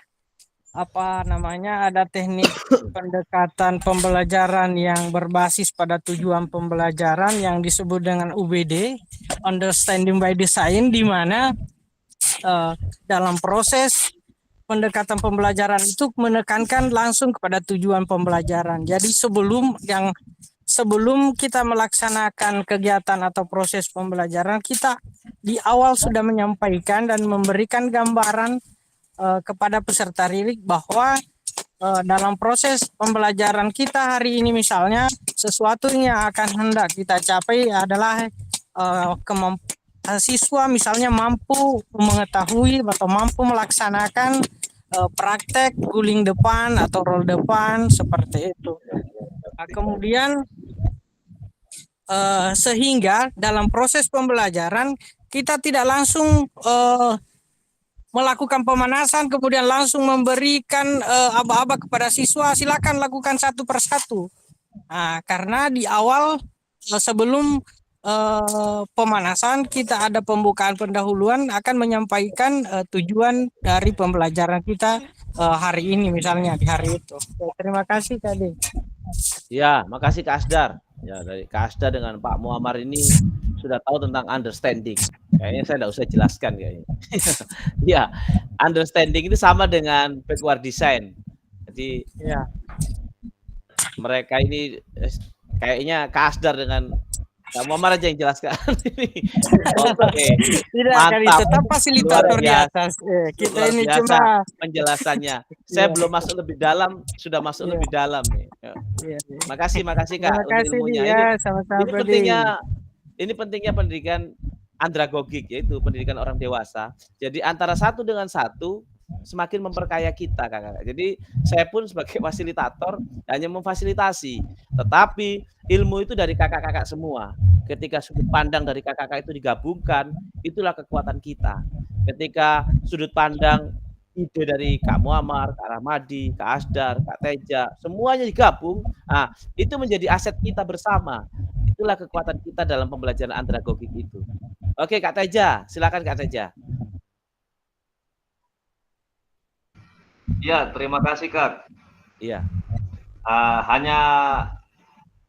ada teknik pendekatan pembelajaran yang berbasis pada tujuan pembelajaran yang disebut dengan UBD, Understanding by Design, di mana dalam proses pendekatan pembelajaran itu menekankan langsung kepada tujuan pembelajaran. Jadi sebelum kita melaksanakan kegiatan atau proses pembelajaran, kita di awal sudah menyampaikan dan memberikan gambaran kepada peserta didik bahwa dalam proses pembelajaran kita hari ini misalnya sesuatu yang akan hendak kita capai adalah siswa misalnya mampu mengetahui atau mampu melaksanakan praktek guling depan atau roll depan seperti itu. Nah, kemudian sehingga dalam proses pembelajaran kita tidak langsung melakukan pemanasan kemudian langsung memberikan aba-aba kepada siswa, silakan lakukan satu persatu. Nah, karena di awal sebelum pemanasan kita ada pembukaan pendahuluan akan menyampaikan tujuan dari pembelajaran kita hari ini misalnya di hari itu. Terima kasih Kak Ade. Ya, makasih Kak Asdar. Ya, dari Kak Asdar dengan Pak Muammar ini sudah tahu tentang understanding. Kayaknya saya tidak usah jelaskan kayaknya. Ya, understanding itu sama dengan backward design. Jadi mereka ini kayaknya Kak Asdar dengan Kak Muhammad aja yang jelaskan. Oke, Tidak kan itu mantap. tetap Luar fasilitator di biasa. atas. Kita Luar ini biasa cuma penjelasannya. Saya Iya. belum masuk lebih dalam, sudah masuk Iya. lebih dalam nih. Ya. Iya, iya. Makasih Kak Terima untuk kasih Di ilmunya. ya, sama-sama Di. Ini pentingnya pendidikan andragogik, yaitu pendidikan orang dewasa. Jadi antara satu dengan satu semakin memperkaya kita, Kakak. Jadi saya pun sebagai fasilitator hanya memfasilitasi, tetapi ilmu itu dari kakak-kakak semua. Ketika sudut pandang dari kakak-kakak itu digabungkan, itulah kekuatan kita. Ketika sudut pandang ide dari Kak Muammar, Kak Rahmadi, Kak Asdar, Kak Teja, semuanya digabung, nah, itu menjadi aset kita bersama. Itulah kekuatan kita dalam pembelajaran andragogik itu. Oke, Kak Teja, silakan Kak Teja. Ya, terima kasih Kak. Iya. Hanya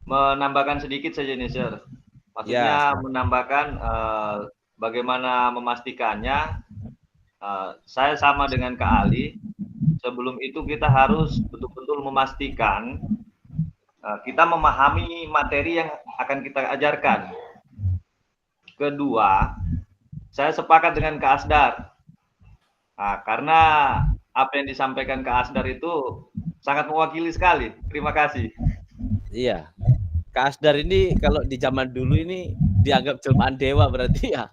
menambahkan sedikit saja nih, Sir. Maksudnya menambahkan bagaimana memastikannya. Saya sama dengan Kak Ali. Sebelum itu kita harus betul-betul memastikan kita memahami materi yang akan kita ajarkan. Kedua, saya sepakat dengan Kak Asdar. Karena apa yang disampaikan Kak Asdar itu sangat mewakili sekali. Terima kasih. Iya. Kak Asdar ini kalau di zaman dulu ini dianggap jelmaan dewa berarti ya.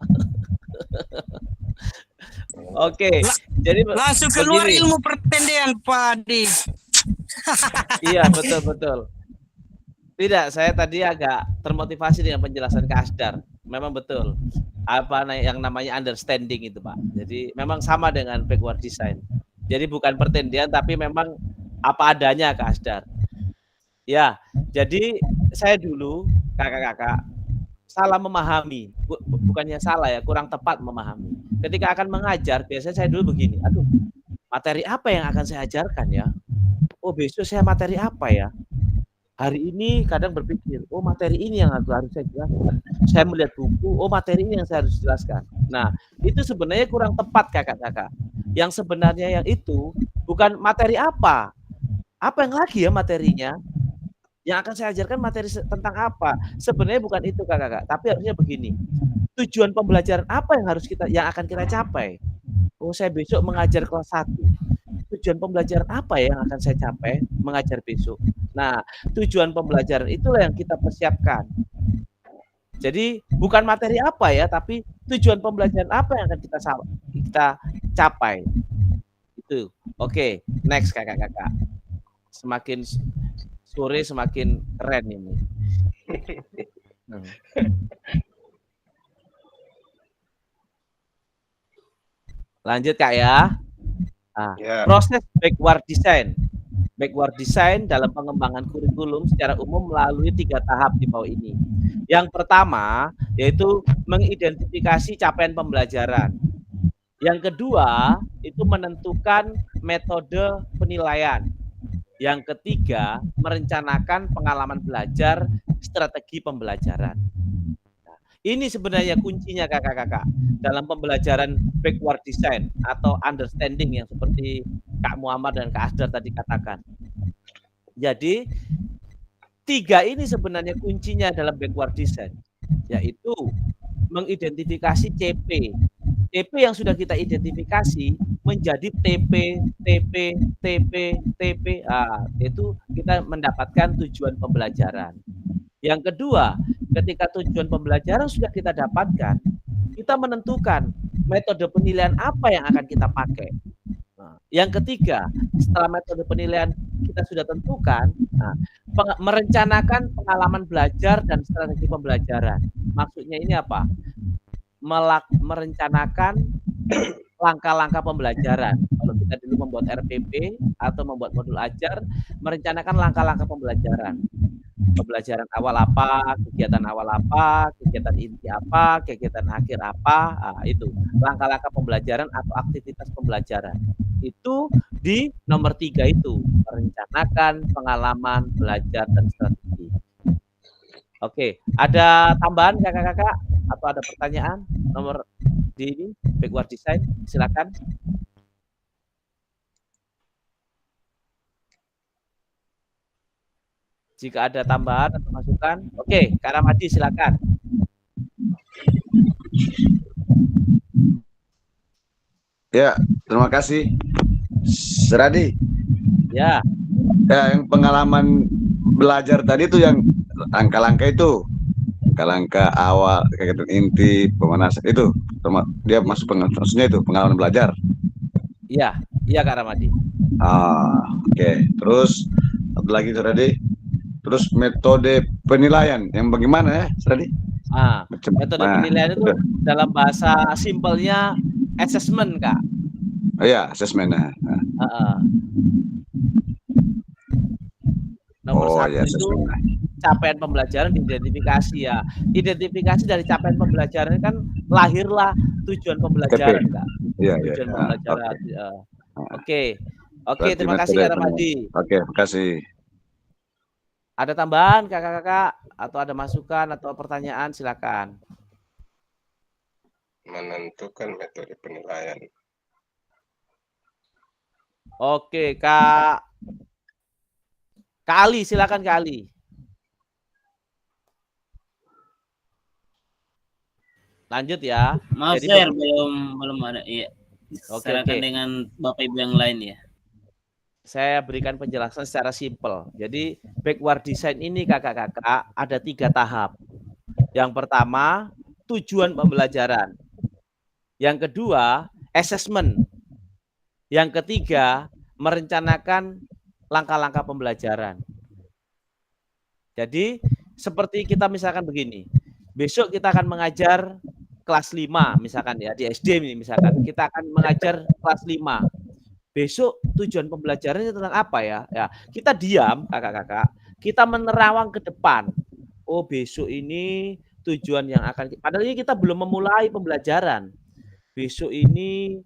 Oke. Jadi langsung keluar ilmu pertendean Pak Di. Iya, betul. Tidak, saya tadi agak termotivasi dengan penjelasan Kak Asdar. Memang betul. Apa yang namanya understanding itu, Pak. Jadi memang sama dengan backward design. Jadi bukan pertendian tapi memang apa adanya Kak Asdar. Ya, jadi saya dulu kakak-kakak salah memahami, bukannya salah ya, kurang tepat memahami. Ketika akan mengajar, biasanya saya dulu begini, aduh, materi apa yang akan saya ajarkan ya? Oh, besok saya materi apa ya? Hari ini kadang berpikir, oh materi ini yang harus saya jelaskan. Saya melihat buku, oh materi ini yang saya harus jelaskan. Nah, itu sebenarnya kurang tepat kakak-kakak. Yang sebenarnya yang itu bukan materi apa yang lagi ya materinya? Yang akan saya ajarkan materi tentang apa? Sebenarnya bukan itu kakak-kakak, tapi harusnya begini. Tujuan pembelajaran apa yang akan kita capai? Oh, saya besok mengajar kelas 1. Tujuan pembelajaran apa yang akan saya capai mengajar besok? Nah, tujuan pembelajaran itulah yang kita persiapkan. Jadi bukan materi apa ya, tapi tujuan pembelajaran apa yang akan kita capai. Itu. Oke, next kakak-kakak. Semakin sore semakin keren ini. Lanjut Kak ya. Proses backward design. Backward design dalam pengembangan kurikulum secara umum melalui 3 tahap di bawah ini. Yang pertama yaitu mengidentifikasi capaian pembelajaran. Yang kedua itu menentukan metode penilaian. Yang ketiga, merencanakan pengalaman belajar, strategi pembelajaran. Nah, ini sebenarnya kuncinya kakak-kakak dalam pembelajaran backward design atau understanding yang seperti Kak Muammar dan Kak Asdar tadi katakan. Jadi 3 ini sebenarnya kuncinya dalam backward design, yaitu mengidentifikasi CP. TP yang sudah kita identifikasi menjadi TP. Itu kita mendapatkan tujuan pembelajaran. Yang kedua, ketika tujuan pembelajaran sudah kita dapatkan, kita menentukan metode penilaian apa yang akan kita pakai. Yang ketiga, setelah metode penilaian kita sudah tentukan, merencanakan pengalaman belajar dan strategi pembelajaran. Maksudnya ini apa? Merencanakan langkah-langkah pembelajaran. Kalau kita dulu membuat RPP atau membuat modul ajar, merencanakan langkah-langkah pembelajaran. Pembelajaran awal apa, kegiatan awal apa, kegiatan inti apa, kegiatan akhir apa, itu langkah-langkah pembelajaran atau aktivitas pembelajaran. Itu di nomor 3 itu, merencanakan pengalaman belajar dan strategi. Oke, ada tambahan kakak-kakak atau ada pertanyaan nomor di ini backward design? Silakan. Jika ada tambahan atau masukan, oke, Kak Rahmadi silakan. Ya, terima kasih. Seradi. Ya. Ya, yang pengalaman belajar tadi itu yang langkah-langkah itu. Langkah awal, kegiatan inti, pemanasan itu. Dia masuk maksudnya itu pengalaman belajar. Iya, iya Kak Ramadi. Oke. Terus satu lagi Seradi. Terus metode penilaian yang bagaimana ya, Seradi? Metode penilaian itu dalam bahasa simpelnya assessment, Kak. Oh iya, assessment. Nomor satu ya, itu capaian pembelajaran diidentifikasi ya. Identifikasi dari capaian pembelajaran kan lahirlah tujuan pembelajaran, Kak. Tujuan pembelajaran. Oke, terima kasih Kak Ramadi. Oke, terima kasih. Ada tambahan kakak-kakak atau ada masukan atau pertanyaan, silakan. Menentukan metode penilaian. Oke, Kak Ali, silakan Kak Ali. Lanjut ya. Maaf, Sir, belum ada. Iya. Silakan dengan Bapak Ibu yang lain ya. Saya berikan penjelasan secara simpel. Jadi backward design ini kakak-kakak ada 3 tahap. Yang pertama tujuan pembelajaran. Yang kedua assessment. Yang ketiga merencanakan langkah-langkah pembelajaran. Jadi seperti kita misalkan begini. Besok kita akan mengajar kelas 5 misalkan ya di SD ini misalkan. Kita akan mengajar kelas 5. Besok tujuan pembelajarannya tentang apa ya? Ya, kita diam, kakak-kakak. Kita menerawang ke depan. Oh, besok ini tujuan yang akan. Padahal ini kita belum memulai pembelajaran. Besok ini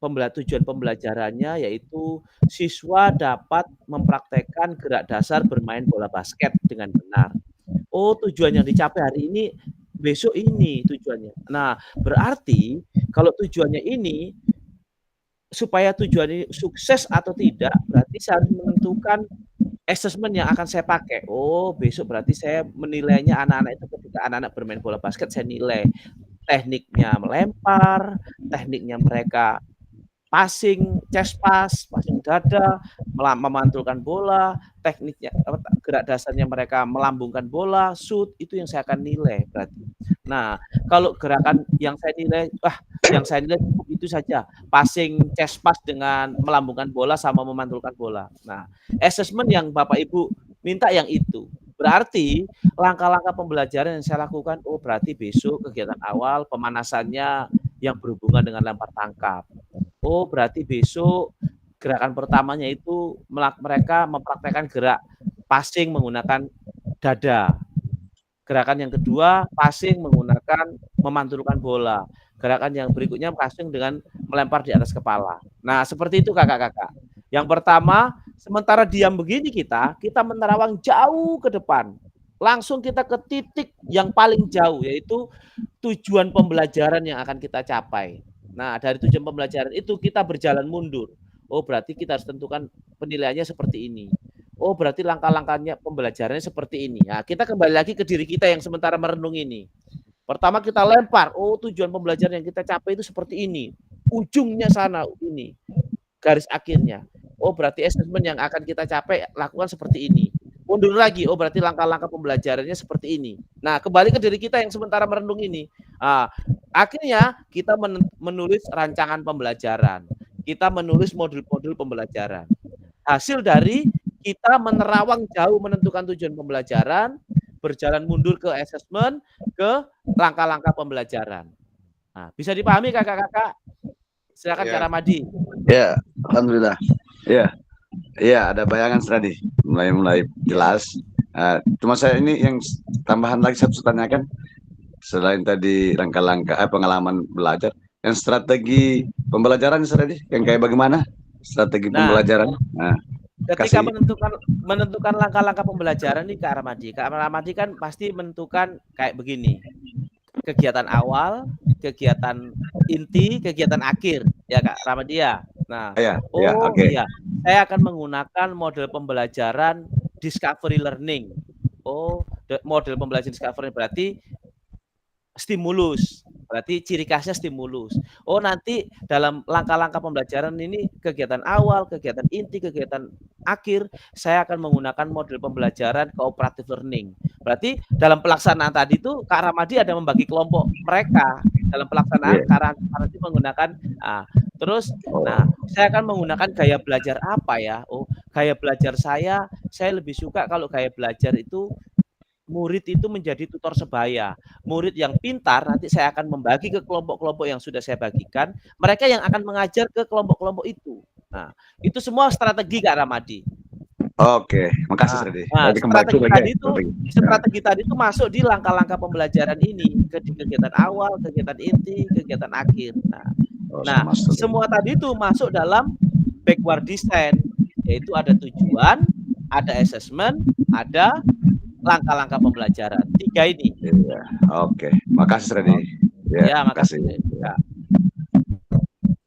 tujuan pembelajarannya yaitu siswa dapat mempraktekkan gerak dasar bermain bola basket dengan benar. Oh, tujuan yang dicapai hari ini, besok ini tujuannya. Nah, berarti kalau tujuannya ini supaya tujuan ini sukses atau tidak, berarti saya harus menentukan assessment yang akan saya pakai. Oh, besok berarti saya menilainya anak-anak itu ketika anak-anak bermain bola basket, saya nilai tekniknya melempar, tekniknya mereka passing, chest pass, passing dada, memantulkan bola, tekniknya, gerak dasarnya mereka melambungkan bola, shoot, itu yang saya akan nilai berarti. Nah, kalau gerakan yang saya nilai, itu saja, passing, chest pass dengan melambungkan bola sama memantulkan bola. Nah, assessment yang Bapak Ibu minta yang itu. Berarti langkah-langkah pembelajaran yang saya lakukan, oh berarti besok kegiatan awal pemanasannya yang berhubungan dengan lempar tangkap. Oh berarti besok gerakan pertamanya itu mereka mempraktekkan gerak passing menggunakan dada. Gerakan yang kedua passing menggunakan memantulkan bola. Gerakan yang berikutnya passing dengan melempar di atas kepala. Nah seperti itu kakak-kakak. Yang pertama, sementara diam begini kita menerawang jauh ke depan. Langsung kita ke titik yang paling jauh, yaitu tujuan pembelajaran yang akan kita capai. Nah, dari tujuan pembelajaran itu kita berjalan mundur. Oh, berarti kita harus tentukan penilaiannya seperti ini. Oh, berarti langkah-langkahnya pembelajarannya seperti ini. Nah, kita kembali lagi ke diri kita yang sementara merenung ini. Pertama kita lempar, oh tujuan pembelajaran yang kita capai itu seperti ini. Ujungnya sana, ini. Garis akhirnya. Oh, berarti assessment yang akan kita capai lakukan seperti ini. Mundur lagi, oh berarti langkah-langkah pembelajarannya seperti ini. Nah, kembali ke diri kita yang sementara merenung ini. Akhirnya kita menulis rancangan pembelajaran. Kita menulis modul-modul pembelajaran. Hasil dari kita menerawang jauh menentukan tujuan pembelajaran, berjalan mundur ke assessment, ke langkah-langkah pembelajaran. Nah, bisa dipahami kakak-kakak? Silakan Kak Ramadi. Ya, alhamdulillah. Ya. Iya, ada bayangan tadi, mulai jelas. Cuma saya ini yang tambahan lagi saya tanyakan, selain tadi langkah-langkah pengalaman belajar, yang strategi pembelajaran tadi, yang kayak bagaimana strategi pembelajaran? Nah, ketika menentukan langkah-langkah pembelajaran nih Kak Ramadi kan pasti menentukan kayak begini. Kegiatan awal, kegiatan inti, kegiatan akhir, ya Kak Ramadi ya. Nah, iya, saya akan menggunakan model pembelajaran discovery learning. Oh, model pembelajaran discovery berarti stimulus, Berarti ciri khasnya stimulus. Oh, nanti dalam langkah-langkah pembelajaran ini kegiatan awal, kegiatan inti, kegiatan akhir, saya akan menggunakan model pembelajaran cooperative learning. Berarti dalam pelaksanaan tadi itu Kak Ramadi ada membagi kelompok mereka dalam pelaksanaan Kak Ramadi menggunakan terus saya akan menggunakan gaya belajar apa ya? Oh, gaya belajar saya lebih suka kalau gaya belajar itu murid itu menjadi tutor sebaya. Murid yang pintar nanti saya akan membagi ke kelompok-kelompok yang sudah saya bagikan, mereka yang akan mengajar ke kelompok-kelompok itu. Nah, itu semua strategi Kak Ramadi. Oke, makasih Sredi. Strategi tadi itu masuk di langkah-langkah pembelajaran ini, ke kegiatan awal, kegiatan inti, kegiatan akhir. Nah, semua tadi itu masuk dalam backward design, yaitu ada tujuan, ada assessment, ada langkah-langkah pembelajaran. 3 ini. Iya. Oke, makasih Sredi. Ya, makasih.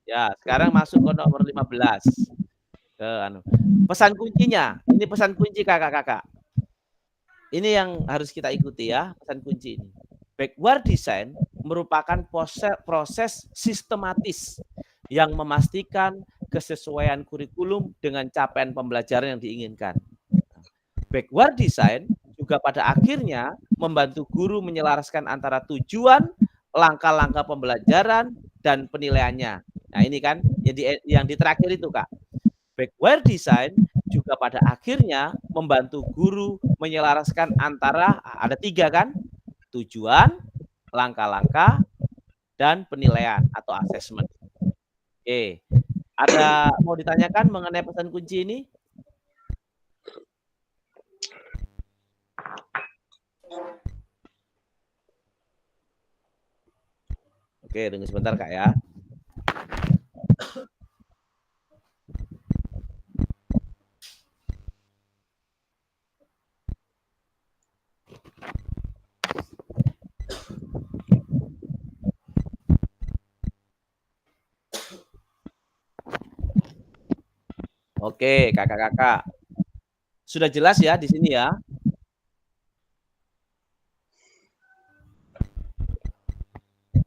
Ya, sekarang masuk ke nomor 15. Pesan kuncinya. Ini pesan kunci kakak-kakak. Ini yang harus kita ikuti ya, pesan kunci ini. Backward design merupakan proses sistematis yang memastikan kesesuaian kurikulum dengan capaian pembelajaran yang diinginkan. Backward design juga pada akhirnya membantu guru menyelaraskan antara tujuan, langkah-langkah pembelajaran, dan penilaiannya. Nah ini kan yang di terakhir itu Kak. Backward design juga pada akhirnya membantu guru menyelaraskan antara, ada 3 kan, tujuan, langkah-langkah, dan penilaian atau assessment. Oke, ada mau ditanyakan mengenai pesan kunci ini? Oke, tunggu sebentar Kak ya. Oke, kakak-kakak. Sudah jelas ya di sini ya?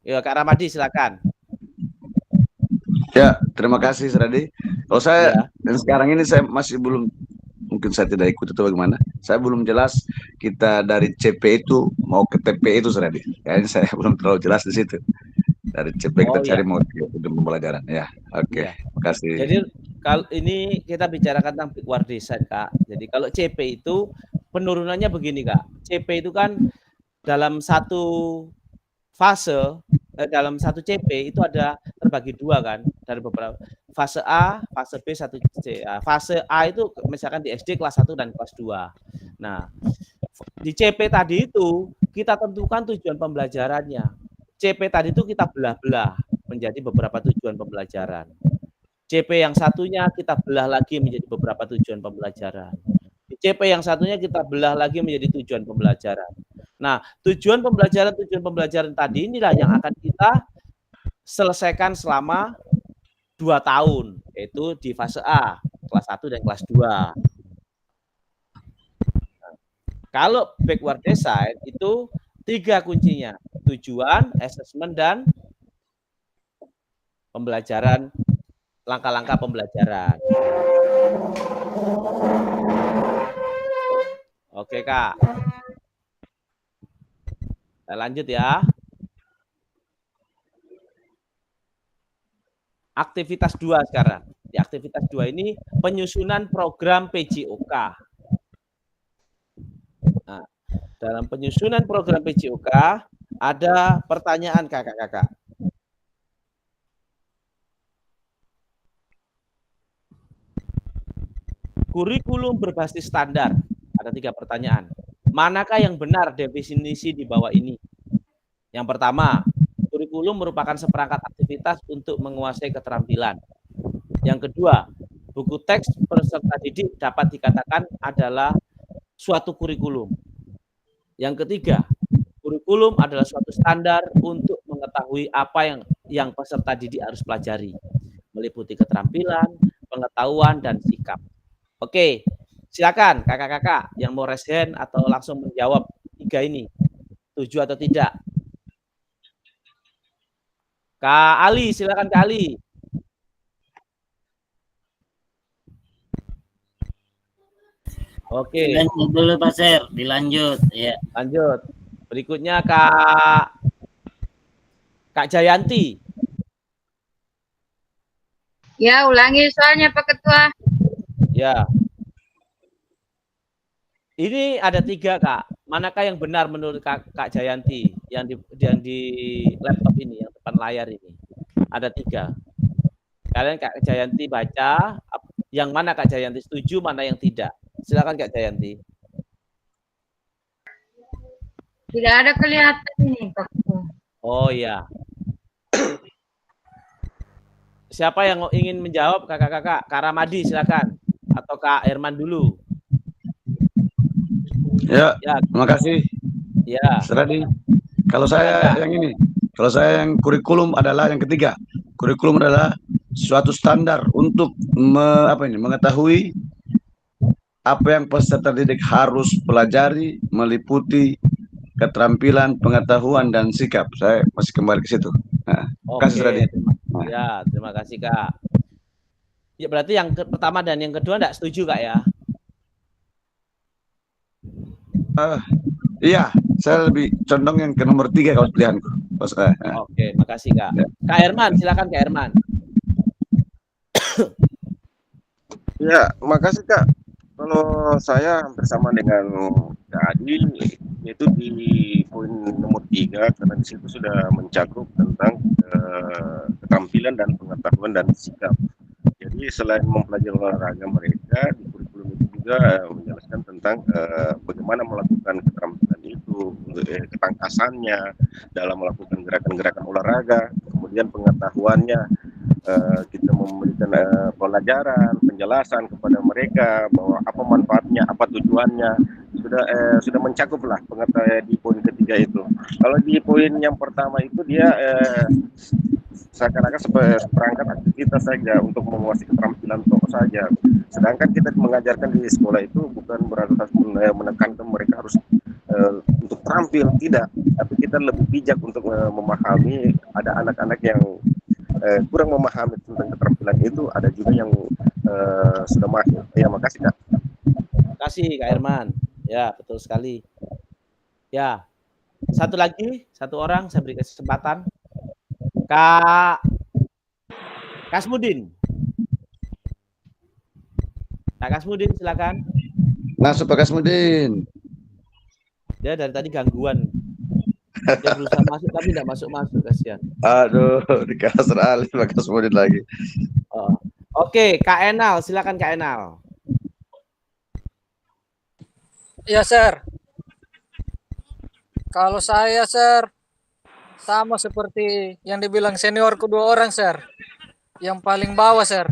Ya, Kak Ramadi silakan. Ya, terima kasih Sredi. Kalau saya dan sekarang ini saya masih belum, mungkin saya tidak ikut atau bagaimana. Saya belum jelas kita dari CP itu mau ke TP itu Sredi. Kayaknya saya belum terlalu jelas di situ. Dari CP kita cari mau ke pembelajaran. Ya, oke. Makasih. Jadi kalau ini kita bicarakan tentang backward design Kak. Jadi kalau CP itu penurunannya begini Kak. CP itu kan dalam satu fase, dalam satu CP itu ada terbagi 2 kan, dari beberapa fase A, fase B, 1C. Fase A itu misalkan di SD kelas 1 dan kelas 2. Nah, di CP tadi itu kita tentukan tujuan pembelajarannya. CP tadi itu kita belah-belah menjadi beberapa tujuan pembelajaran. CP yang satunya kita belah lagi menjadi beberapa tujuan pembelajaran. Di CP yang satunya kita belah lagi menjadi tujuan pembelajaran. Nah, tujuan pembelajaran tadi inilah yang akan kita selesaikan selama 2 tahun, yaitu di fase A, kelas 1 dan kelas 2. Nah, kalau backward design itu 3 kuncinya, tujuan, assessment, dan pembelajaran, langkah-langkah pembelajaran. Oke Kak. Kita lanjut ya. Aktivitas 2 sekarang. Di aktivitas 2 ini penyusunan program PJOK. Nah, dalam penyusunan program PJOK ada pertanyaan kakak-kakak. Kurikulum berbasis standar. Ada 3 pertanyaan. Manakah yang benar definisi di bawah ini? Yang pertama, kurikulum merupakan seperangkat aktivitas untuk menguasai keterampilan. Yang kedua, buku teks peserta didik dapat dikatakan adalah suatu kurikulum. Yang ketiga, kurikulum adalah suatu standar untuk mengetahui apa yang peserta didik harus pelajari, meliputi keterampilan, pengetahuan, dan sikap. Oke, silakan kakak-kakak yang mau raise hand atau langsung menjawab 3 ini. Setuju atau tidak? Kak Ali, silakan Kak Ali. Oke. Dilanjut dulu Pak Ser, dilanjut ya. Lanjut. Berikutnya Kak Jayanti. Ya, ulangi soalnya Pak Ketua. Ya. Ini ada 3 Kak. Manakah yang benar menurut Kak Jayanti yang di laptop ini, yang depan layar ini? Ada 3. Kalian Kak Jayanti baca, yang mana Kak Jayanti setuju, mana yang tidak. Silakan Kak Jayanti. Tidak ada kelihatan ini Pak Ketua. Oh iya. Siapa yang ingin menjawab, kakak-kakak? Kak Ramadi silakan, atau Kak Herman dulu. Ya, terima kasih. Ya. Seradi. Kalau saya yang ini, kalau saya yang kurikulum adalah yang ketiga. Kurikulum adalah suatu standar untuk mengetahui apa yang peserta didik harus pelajari, meliputi keterampilan, pengetahuan, dan sikap. Saya masih kembali ke situ. Nah, kasih Seradi. Ya, terima kasih Kak. Ya, berarti yang pertama dan yang kedua enggak setuju Kak ya? Iya, saya lebih condong yang ke nomor 3 kalau pilihanku. Oke, makasih Kak. Kak Herman, silakan Kak Herman. Ya, makasih Kak. Kalau saya hampir sama dengan Kak Adi, yaitu di poin nomor 3, karena di situ sudah mencakup tentang keterampilan dan pengetahuan dan sikap. Jadi selain mempelajari olahraga mereka, di kurikulum itu juga menjelaskan tentang bagaimana melakukan keterampilan itu, ketangkasannya dalam melakukan gerakan-gerakan olahraga, kemudian pengetahuannya, kita memberikan pelajaran, penjelasan kepada mereka bahwa apa manfaatnya, apa tujuannya, sudah mencakup lah pengetahuan di poin ketiga itu. Kalau di poin yang pertama itu dia seakan-akan seperangkat aktivitas saja untuk menguasai keterampilan tokoh saja. Sedangkan kita mengajarkan di sekolah itu bukan berarti menekankan mereka harus untuk terampil, tidak. Tapi kita lebih bijak untuk memahami. Ada anak-anak yang kurang memahami tentang keterampilan itu, ada juga yang sudah mahir. Ya, makasih Kak. Terima kasih Kak Herman. Ya, betul sekali. Ya, satu lagi, satu orang saya beri kesempatan. Kak Kasmudin. Kak Kasmudin silakan. Masuk Pak Kasmudin. Dia dari tadi gangguan. Dia berusaha masuk tapi tidak masuk-masuk, kasihan. Aduh, dikasih alih Pak Kasmudin lagi. Oh. Oke, Kak Enal, silakan Kak Enal. Ya, Sir. Kalau saya, Sir, sama seperti yang dibilang seniorku 2 orang, Sir. Yang paling bawah, Sir.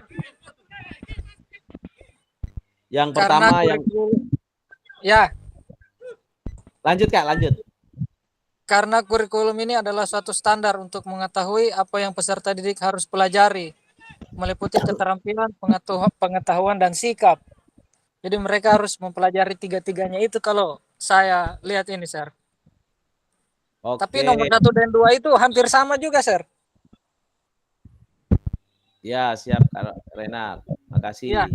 Yang pertama yang ya. Lanjut Kak, lanjut. Karena kurikulum ini adalah suatu standar untuk mengetahui apa yang peserta didik harus pelajari, meliputi keterampilan, pengetahuan, dan sikap. Jadi mereka harus mempelajari 3-3-nya itu kalau saya lihat ini, Sir. Oke. Tapi nomor 1 dan 2 itu hampir sama juga, Sir. Ya, siap Kak Renal. Makasih. Ya.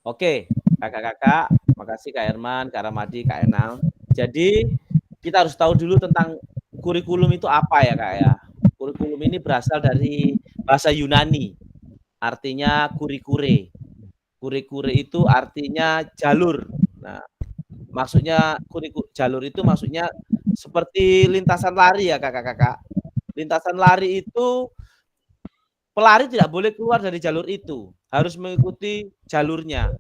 Oke, kakak-kakak, makasih Kak Herman, Kak Ramadi, Kak Enal. Jadi kita harus tahu dulu tentang kurikulum itu apa ya Kak ya. Kurikulum ini berasal dari bahasa Yunani, artinya kurikure. Kurikure itu artinya jalur. Nah, maksudnya jalur itu maksudnya seperti lintasan lari ya kakak-kakak. Lintasan lari itu pelari tidak boleh keluar dari jalur itu, harus mengikuti jalurnya.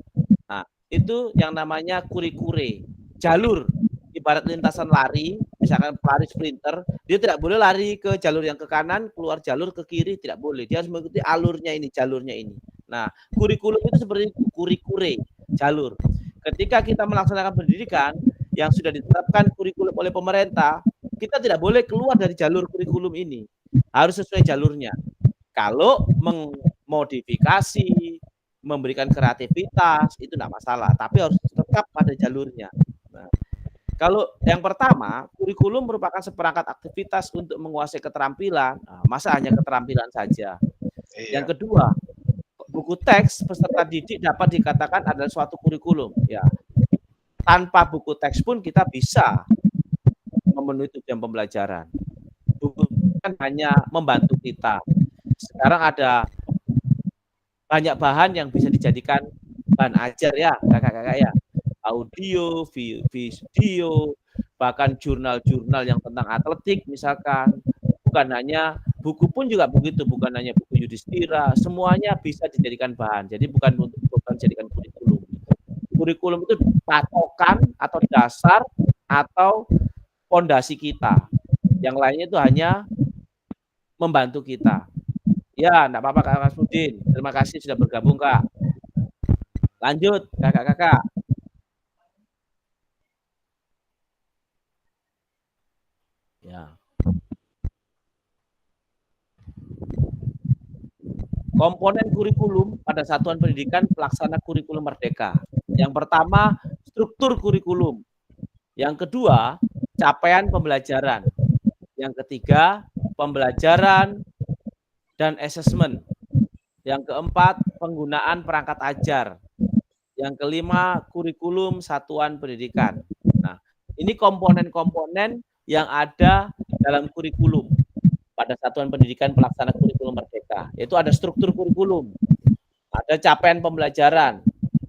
Nah, itu yang namanya kurikure. Jalur, ibarat lintasan lari, misalkan pelari sprinter, dia tidak boleh lari ke jalur yang ke kanan, keluar jalur ke kiri, tidak boleh. Dia harus mengikuti alurnya ini, jalurnya ini. Nah, kurikulum itu seperti kurikure, jalur. Ketika kita melaksanakan pendidikan yang sudah ditetapkan kurikulum oleh pemerintah, kita tidak boleh keluar dari jalur kurikulum ini. Harus sesuai jalurnya. Kalau memodifikasi, memberikan kreativitas, itu tidak masalah. Tapi harus tetap pada jalurnya. Nah, Kalau yang pertama, kurikulum merupakan seperangkat aktivitas untuk menguasai keterampilan. Nah, masa hanya keterampilan saja? Yang kedua, buku teks peserta didik dapat dikatakan adalah suatu kurikulum. Ya, tanpa buku teks pun kita bisa memenuhi tujuan pembelajaran. Buku kan hanya membantu kita. Sekarang ada banyak bahan yang bisa dijadikan bahan ajar ya, kakak-kakak ya. Audio, video, bahkan jurnal-jurnal yang tentang atletik misalkan. Bukan hanya buku pun juga begitu, bukan hanya buku Yudhistira, semuanya bisa dijadikan bahan. Jadi bukan dijadikan kurikulum. Kurikulum itu patokan atau dasar atau fondasi kita. Yang lainnya itu hanya membantu kita. Ya, enggak apa-apa Kak Masmudin. Terima kasih sudah bergabung, Kak. Lanjut, kakak-kakak. Ya. Komponen kurikulum pada satuan pendidikan pelaksana kurikulum merdeka. Yang pertama, struktur kurikulum. Yang kedua, capaian pembelajaran. Yang ketiga, pembelajaran dan asesmen. Yang keempat, penggunaan perangkat ajar. Yang kelima, kurikulum satuan pendidikan. Nah, ini komponen-komponen yang ada dalam kurikulum pada satuan pendidikan pelaksana kurikulum merdeka. Yaitu ada struktur kurikulum, ada capaian pembelajaran.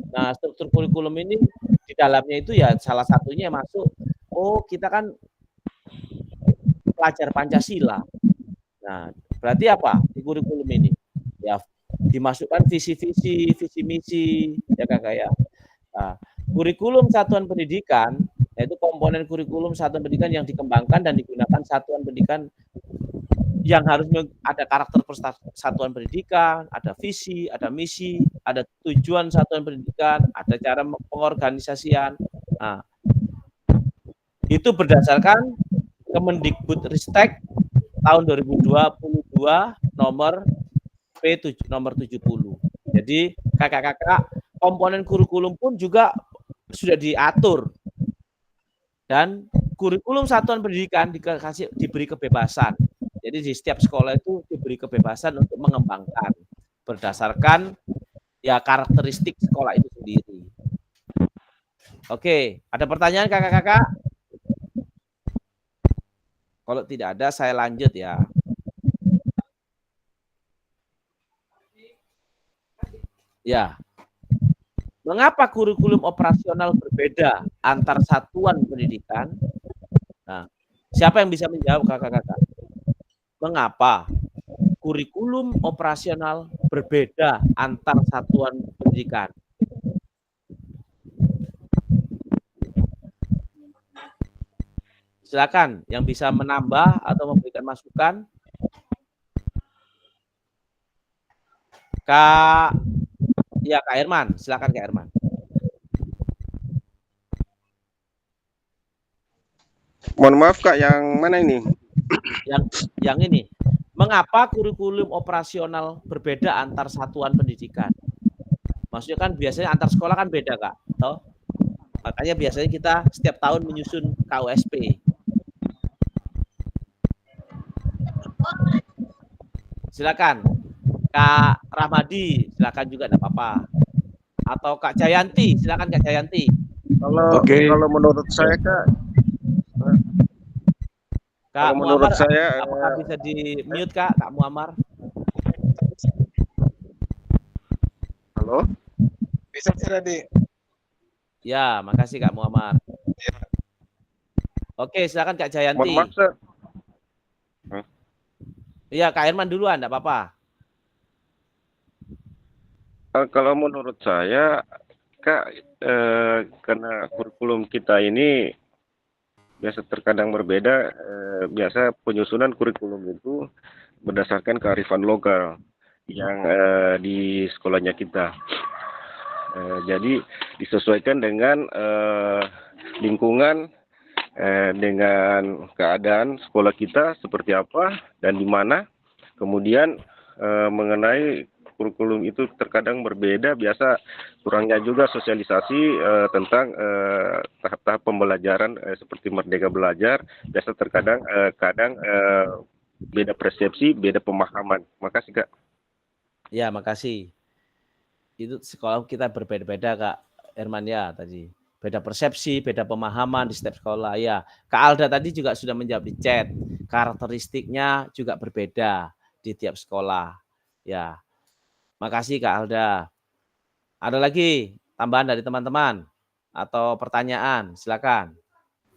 Nah, struktur kurikulum ini di dalamnya itu ya salah satunya masuk, oh kita kan pelajar Pancasila. Nah, berarti apa di kurikulum ini? Ya dimasukkan visi-visi, visi-misi, ya kakak ya. Nah, kurikulum satuan pendidikan, yaitu komponen kurikulum satuan pendidikan yang dikembangkan dan digunakan satuan pendidikan yang harus ada karakter satuan pendidikan, ada visi, ada misi, ada tujuan satuan pendidikan, ada cara pengorganisasian. Nah, itu berdasarkan Kemendikbudristek tahun 2022 nomor nomor 70. Jadi kakak-kakak, komponen kurikulum pun juga sudah diatur. Dan kurikulum satuan pendidikan diberi kebebasan. Jadi di setiap sekolah itu diberi kebebasan untuk mengembangkan berdasarkan ya karakteristik sekolah itu sendiri. Oke, ada pertanyaan kakak-kakak? Kalau tidak ada, saya lanjut ya. Ya. Mengapa kurikulum operasional berbeda antar satuan pendidikan? Nah, siapa yang bisa menjawab kakak-kakak? Mengapa kurikulum operasional berbeda antar satuan pendidikan? Silakan yang bisa menambah atau memberikan masukan. Kak Herman, silakan Kak Herman. Mohon maaf Kak, yang mana ini? Yang ini. Mengapa kurikulum operasional berbeda antar satuan pendidikan? Maksudnya kan biasanya antar sekolah kan beda Kak, toh? Makanya biasanya kita setiap tahun menyusun KUSP. Silakan Kak Rahmadi, silakan juga enggak apa-apa. Atau Kak Jayanti, silakan Kak Jayanti. Kalau menurut saya Kak, Kak menurut Muammar, saya apakah bisa di mute Kak Muammar? Halo? Bisa tadi. Ya, makasih Kak Muammar. Ya. Oke, silakan Kak Jayanti. mohon maaf Sir. Iya, Kak Herman duluan, enggak apa-apa. Kalau menurut saya Kak, karena kurikulum kita ini biasa terkadang berbeda, biasa penyusunan kurikulum itu berdasarkan kearifan lokal yang di sekolahnya kita. Jadi disesuaikan dengan lingkungan, dengan keadaan sekolah kita seperti apa dan di mana, kemudian mengenai kurikulum itu terkadang berbeda, biasa kurangnya juga sosialisasi tentang tahap-tahap pembelajaran seperti Merdeka Belajar, biasa terkadang kadang beda persepsi, beda pemahaman. Makasih, Kak. Ya, makasih. Itu sekolah kita berbeda-beda, Kak Herman ya tadi. Beda persepsi, beda pemahaman di setiap sekolah. Ya, Kak Alda tadi juga sudah menjawab di chat. Karakteristiknya juga berbeda di tiap sekolah. Ya, makasih Kak Alda. Ada lagi tambahan dari teman-teman atau pertanyaan? Silakan.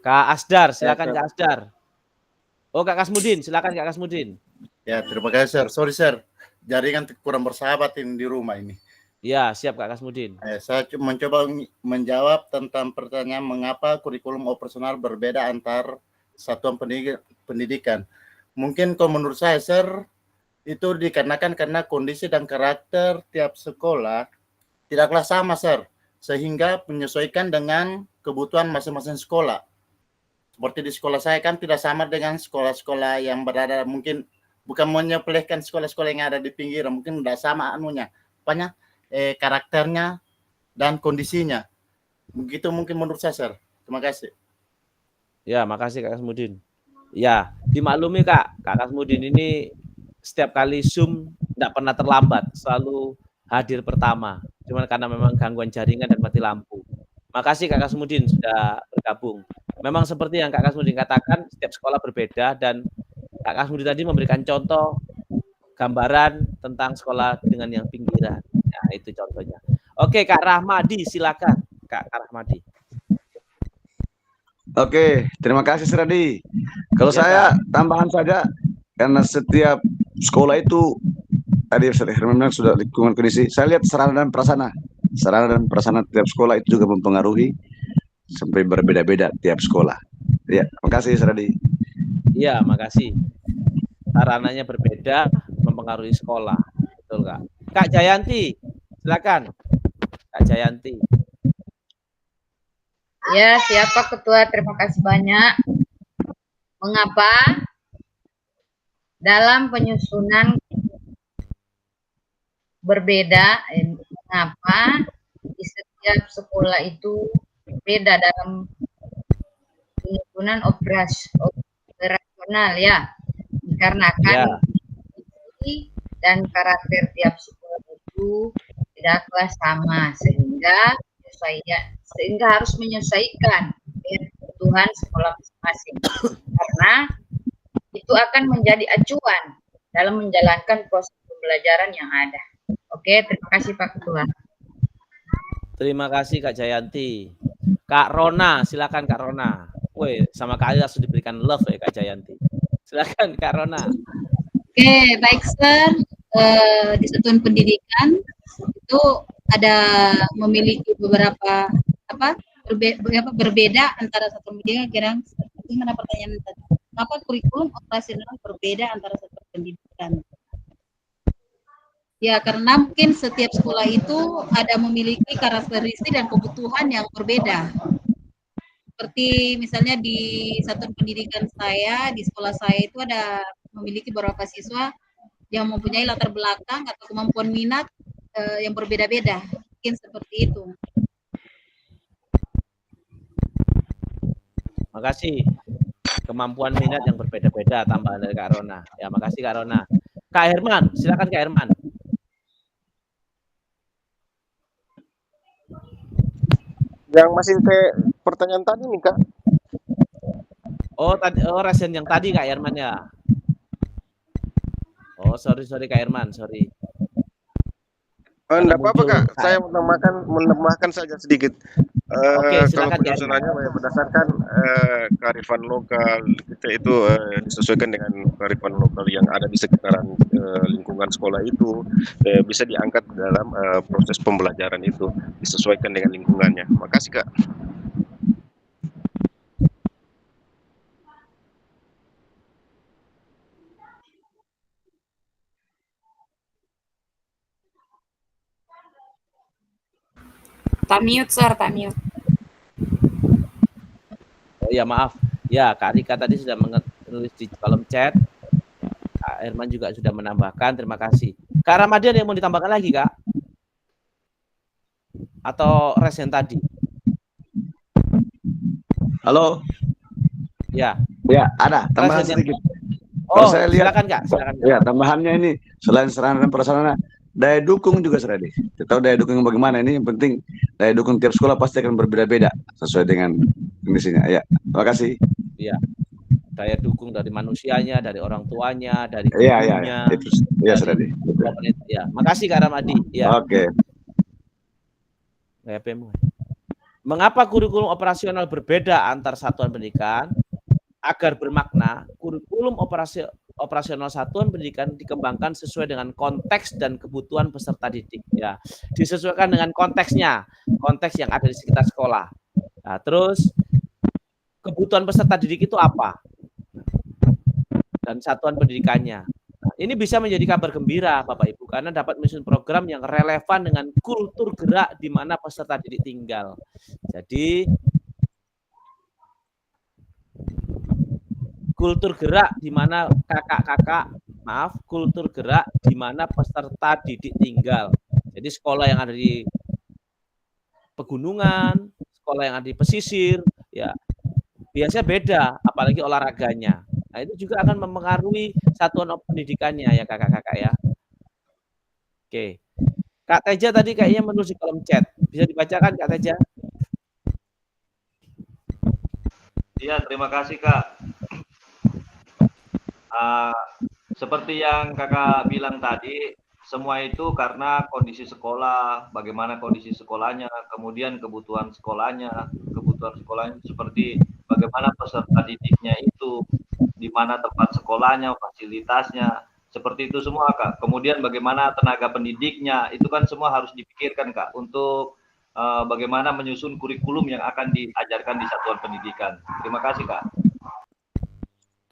Kak Asdar, silakan Kak Asdar. Oh, Kak Kasmudin, silakan Kak Kasmudin. Ya, terima kasih, Sir. Sorry, Sir. Jaringan kurang bersahabat ini di rumah ini. Ya, siap Kak Kasmudin. Saya mencoba menjawab tentang pertanyaan mengapa kurikulum operasional berbeda antar satuan pendidikan. Mungkin kalau menurut saya, Sir, itu dikarenakan karena kondisi dan karakter tiap sekolah tidaklah sama, Sir, sehingga menyesuaikan dengan kebutuhan masing-masing sekolah. Seperti di sekolah saya kan tidak sama dengan sekolah-sekolah yang berada, mungkin bukan menyepelekan sekolah-sekolah yang ada di pinggiran, mungkin tidak sama anunya, apanya, karakternya dan kondisinya. Begitu mungkin menurut saya, Sir. Terima kasih. Ya, makasih Kak Kasmudin. Ya, dimaklumi Kak Kasmudin ini setiap kali Zoom tidak pernah terlambat, selalu hadir pertama. Cuma karena memang gangguan jaringan dan mati lampu. Makasih Kak Kasmudin sudah bergabung. Memang seperti yang Kak Kasmudin katakan, setiap sekolah berbeda dan Kak Kasmudin tadi memberikan contoh gambaran tentang sekolah dengan yang pinggiran. Nah, itu contohnya. Oke, Kak Rahmadi, silakan. Kak Rahmadi. Oke, terima kasih Seradi. Kalau Ya, saya tambahan saja, karena setiap sekolah itu tadi Herman bilang sudah lingkungan kondisi. Saya lihat sarana dan prasarana tiap sekolah itu juga mempengaruhi sampai berbeda-beda tiap sekolah. Ya, terima kasih Seradi. Iya, makasih. Sarananya berbeda, mempengaruhi sekolah. Betul, Kak. Kak Jayanti, silakan. Kak Jayanti. Ya, siapa Ketua? Terima kasih banyak. Mengapa dalam penyusunan berbeda? Mengapa di setiap sekolah itu berbeda dalam penyusunan operasional ya? Dikarenakan dan karakter tiap sekolah itu tidaklah sama sehingga harus menyesuaikan dengan kebutuhan sekolah masing-masing karena itu akan menjadi acuan dalam menjalankan proses pembelajaran yang ada. Oke, terima kasih Pak Ketua. Terima kasih Kak Jayanti. Kak Rona, silakan Kak Rona. Woi, sama Kak Ali langsung diberikan love ya Kak Jayanti. Silakan Kak Rona. Oke, baik Sir. Di satuan pendidikan itu ada memiliki beberapa berbeda antara satuan pendidikan. Kira gimana pertanyaan tadi? Kenapa kurikulum operasional berbeda antara satuan pendidikan? Ya, karena mungkin setiap sekolah itu ada memiliki karakteristik dan kebutuhan yang berbeda. Seperti misalnya di satuan pendidikan saya, di sekolah saya itu ada memiliki beberapa siswa yang mempunyai latar belakang atau kemampuan minat yang berbeda-beda. Mungkin seperti itu. Makasih. Kemampuan minat yang berbeda-beda tambahan dari Kak Rona. Ya, makasih Kak Rona. Kak Herman, silakan Kak Herman. Yang masih kayak pertanyaan tadi nih Kak. Oh, tadi resen yang tadi Kak Herman ya. Oh, sorry Kak Herman, sorry. Enggak apa-apa Kak, saya menambahkan saja sedikit. Oke, Kalau silakan penyusunannya berdasarkan kearifan lokal, kita itu disesuaikan dengan kearifan lokal yang ada di sekitaran lingkungan sekolah itu, bisa diangkat dalam proses pembelajaran itu, disesuaikan dengan lingkungannya. Makasih Kak. Mute, Sir, mute. Oh ya, maaf. Ya, Kak Rika tadi sudah menulis di kolom chat. Kak Herman juga sudah menambahkan. Terima kasih. Kak Ramadhan yang mau ditambahkan lagi, Kak? Atau res yang tadi? Halo? Ya. Ya, ada tambahan sedikit. Oh, saya lihat, silakan Kak, silakan. Ya, tambahannya ini selain sarana dan prasarana, daya dukung juga Seradi. Kita tahu daya dukung bagaimana ini, yang penting daya dukung tiap sekolah pasti akan berbeda-beda sesuai dengan kondisinya. Ya, terima kasih. Iya. Daya dukung dari manusianya, dari orang tuanya, dari Iya, gurunya. itu. Iya, Seradi. Ya, makasih Kak Ramadi. Ya. Oke. Mengapa kurikulum operasional berbeda antar satuan pendidikan? Agar bermakna, kurikulum operasional satuan pendidikan dikembangkan sesuai dengan konteks dan kebutuhan peserta didik. Ya, disesuaikan dengan konteksnya, konteks yang ada di sekitar sekolah. Nah, terus kebutuhan peserta didik itu apa? Dan satuan pendidikannya. Nah, ini bisa menjadi kabar gembira, Bapak Ibu, karena dapat menyusun program yang relevan dengan kultur gerak di mana peserta didik tinggal. Jadi kultur gerak di mana kultur gerak di mana peserta didik tinggal. Jadi sekolah yang ada di pegunungan, sekolah yang ada di pesisir, ya biasanya beda, apalagi olahraganya. Nah, itu juga akan mempengaruhi satuan pendidikannya ya kakak-kakak ya. Oke. Kak Teja tadi kayaknya menulis di kolom chat. Bisa dibacakan Kak Teja? Iya, terima kasih Kak. Seperti yang kakak bilang tadi, semua itu karena kondisi sekolah, bagaimana kondisi sekolahnya, kemudian kebutuhan sekolahnya seperti bagaimana peserta didiknya itu, di mana tempat sekolahnya, fasilitasnya, seperti itu semua Kak. Kemudian bagaimana tenaga pendidiknya, itu kan semua harus dipikirkan Kak, untuk bagaimana menyusun kurikulum yang akan diajarkan di satuan pendidikan. Terima kasih Kak.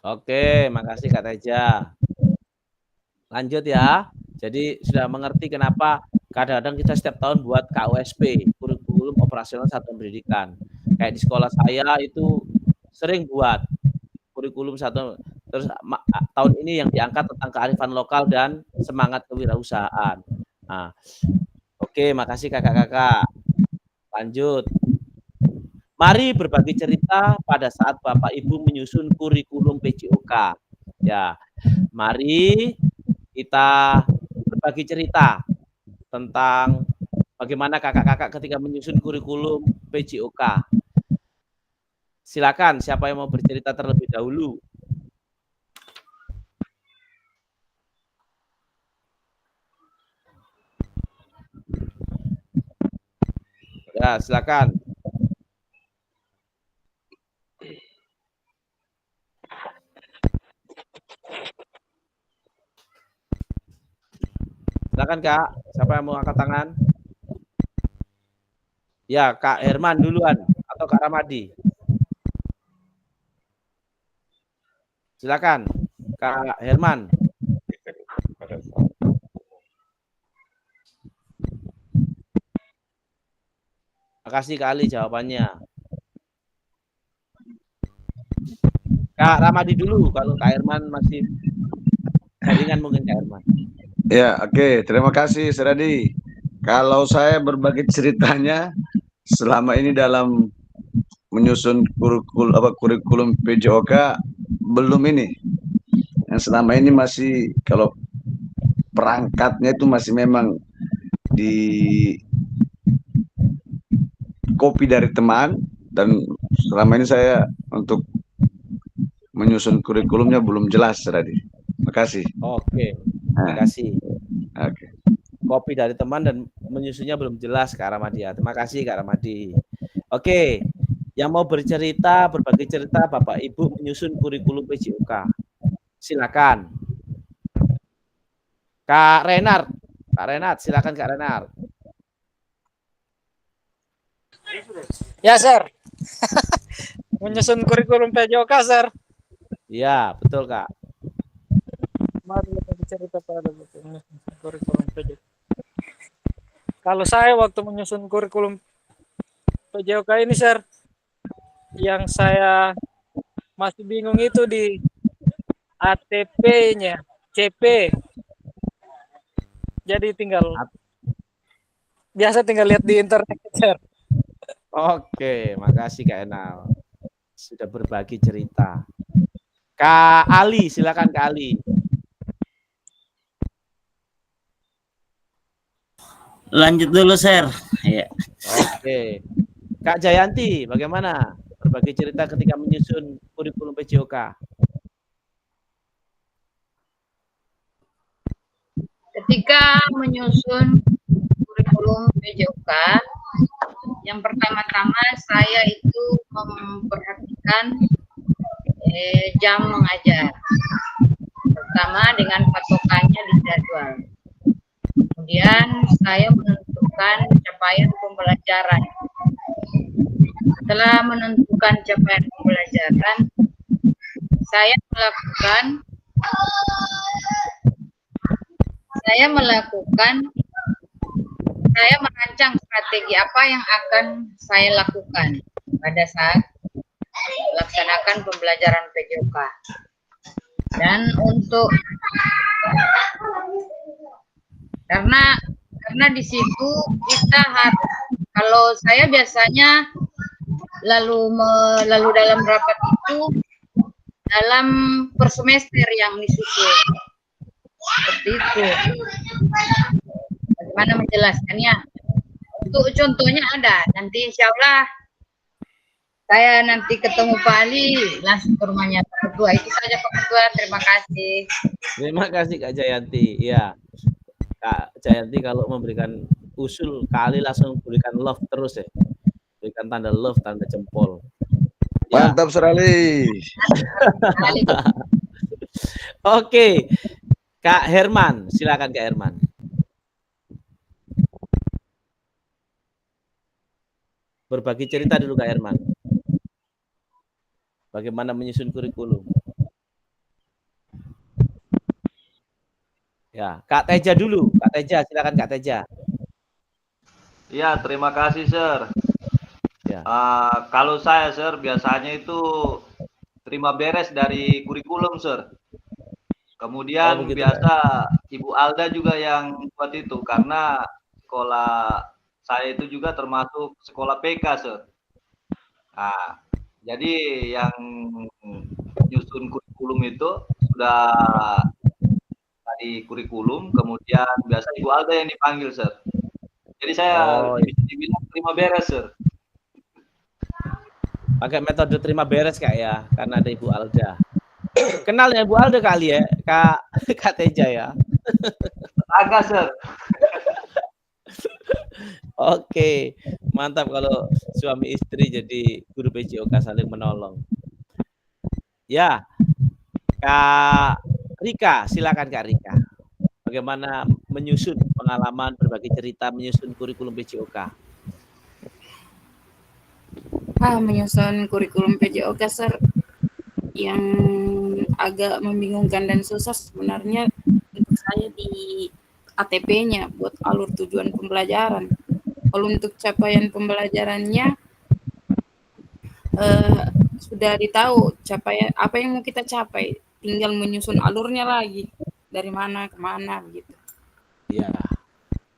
Oke, makasih Kak Teja. Lanjut ya. Jadi sudah mengerti kenapa kadang-kadang kita setiap tahun buat KUSP, kurikulum operasional satuan pendidikan. Kayak di sekolah saya itu sering buat kurikulum satuan. Terus tahun ini yang diangkat tentang kearifan lokal dan semangat kewirausahaan. Nah, oke, makasih kakak-kakak. Lanjut. Mari berbagi cerita pada saat Bapak Ibu menyusun kurikulum PJOK. Ya, mari kita berbagi cerita tentang bagaimana kakak-kakak ketika menyusun kurikulum PJOK. Silakan, siapa yang mau bercerita terlebih dahulu? Ya, silakan. Silakan Kak, siapa yang mau angkat tangan? Ya, Kak Herman duluan atau Kak Ramadi? Silakan, Kak Herman. Makasih kali jawabannya. Kak Ramadi dulu, kalau Kak Herman masih jaringan mungkin Kak Herman. Ya, oke. Terima kasih, Seradi. Kalau saya berbagi ceritanya, selama ini dalam menyusun kurikulum PJOK, belum ini. Yang selama ini masih, kalau perangkatnya itu masih memang di copy dari teman, dan selama ini saya untuk menyusun kurikulumnya belum jelas, Seradi. Terima kasih. Oke, terima kasih. Oke. Kopi dari teman dan menyusunnya belum jelas Kak Ramadi. Terima kasih Kak Ramadi. Oke, yang mau bercerita, berbagi cerita Bapak Ibu menyusun kurikulum PJOK. Silakan. Kak Renard. Kak Renard, silakan Kak Renard. Ya, Sir. Menyusun kurikulum PJOK, Sir. Iya, betul Kak. Mari kita bercerita pada kurikulum PJOK. Kalau saya waktu menyusun kurikulum PJOK ini, Sir, yang saya masih bingung itu di ATP-nya, CP. Jadi biasa tinggal lihat di internet, Sir. Oke, makasih Kak Enal. Sudah berbagi cerita. Kak Ali, silakan Kak Ali. Lanjut dulu, Sir. Ya. Oke. Kak Jayanti, bagaimana berbagi cerita ketika menyusun kurikulum PJOK? Ketika menyusun kurikulum PJOK, yang pertama-tama saya itu memperhatikan jam mengajar, pertama dengan patokannya di jadwal. Kemudian saya menentukan capaian pembelajaran. Setelah menentukan capaian pembelajaran, saya merancang strategi apa yang akan saya lakukan pada saat melaksanakan pembelajaran PJOK. Dan untuk karena di situ kita harus, kalau saya biasanya lalu dalam rapat itu dalam per semester yang disusun. Seperti itu. Bagaimana menjelaskannya? Untuk contohnya ada, nanti insya Allah saya nanti ketemu Pak Ali, langsung ke rumahnya Pak Ketua. Itu saja Pak Ketua, terima kasih. Terima kasih Kak Jayanti. Iya, Kak Jayanti kalau memberikan usul, Kak Ali langsung berikan love terus ya. Berikan tanda love, tanda jempol. Ya. Mantap sekali. Oke, Kak Herman, silakan Kak Herman. Berbagi cerita dulu Kak Herman. Bagaimana menyusun kurikulum? Ya, Kak Teja dulu. Kak Teja, silakan Kak Teja. Ya, terima kasih, Sir. Ya. Kalau saya, Sir, biasanya itu terima beres dari kurikulum, Sir. Kemudian biasa Ibu Alda juga yang buat itu, karena sekolah saya itu juga termasuk sekolah PK, Sir. Nah, jadi yang nyusun kurikulum itu sudah dari kurikulum, kemudian biasa Ibu Alda yang dipanggil, Sir. Jadi saya bisa dibilang terima beres, Sir. Pakai metode terima beres Kak ya, karena ada Ibu Alda. Kenal ya Ibu Alda kali ya, Kak Teja ya. Agak, Sir. Oke, mantap kalau suami istri jadi guru PJOK saling menolong. Ya, Kak Rika, silakan Kak Rika. Bagaimana menyusun pengalaman, berbagi cerita menyusun kurikulum PJOK? Menyusun kurikulum PJOK, Sir, yang agak membingungkan dan susah sebenarnya untuk saya di ATP-nya buat alur tujuan pembelajaran. Kalau untuk capaian pembelajarannya sudah ditahu capaian apa yang mau kita capai, tinggal menyusun alurnya lagi dari mana ke mana begitu. Iya,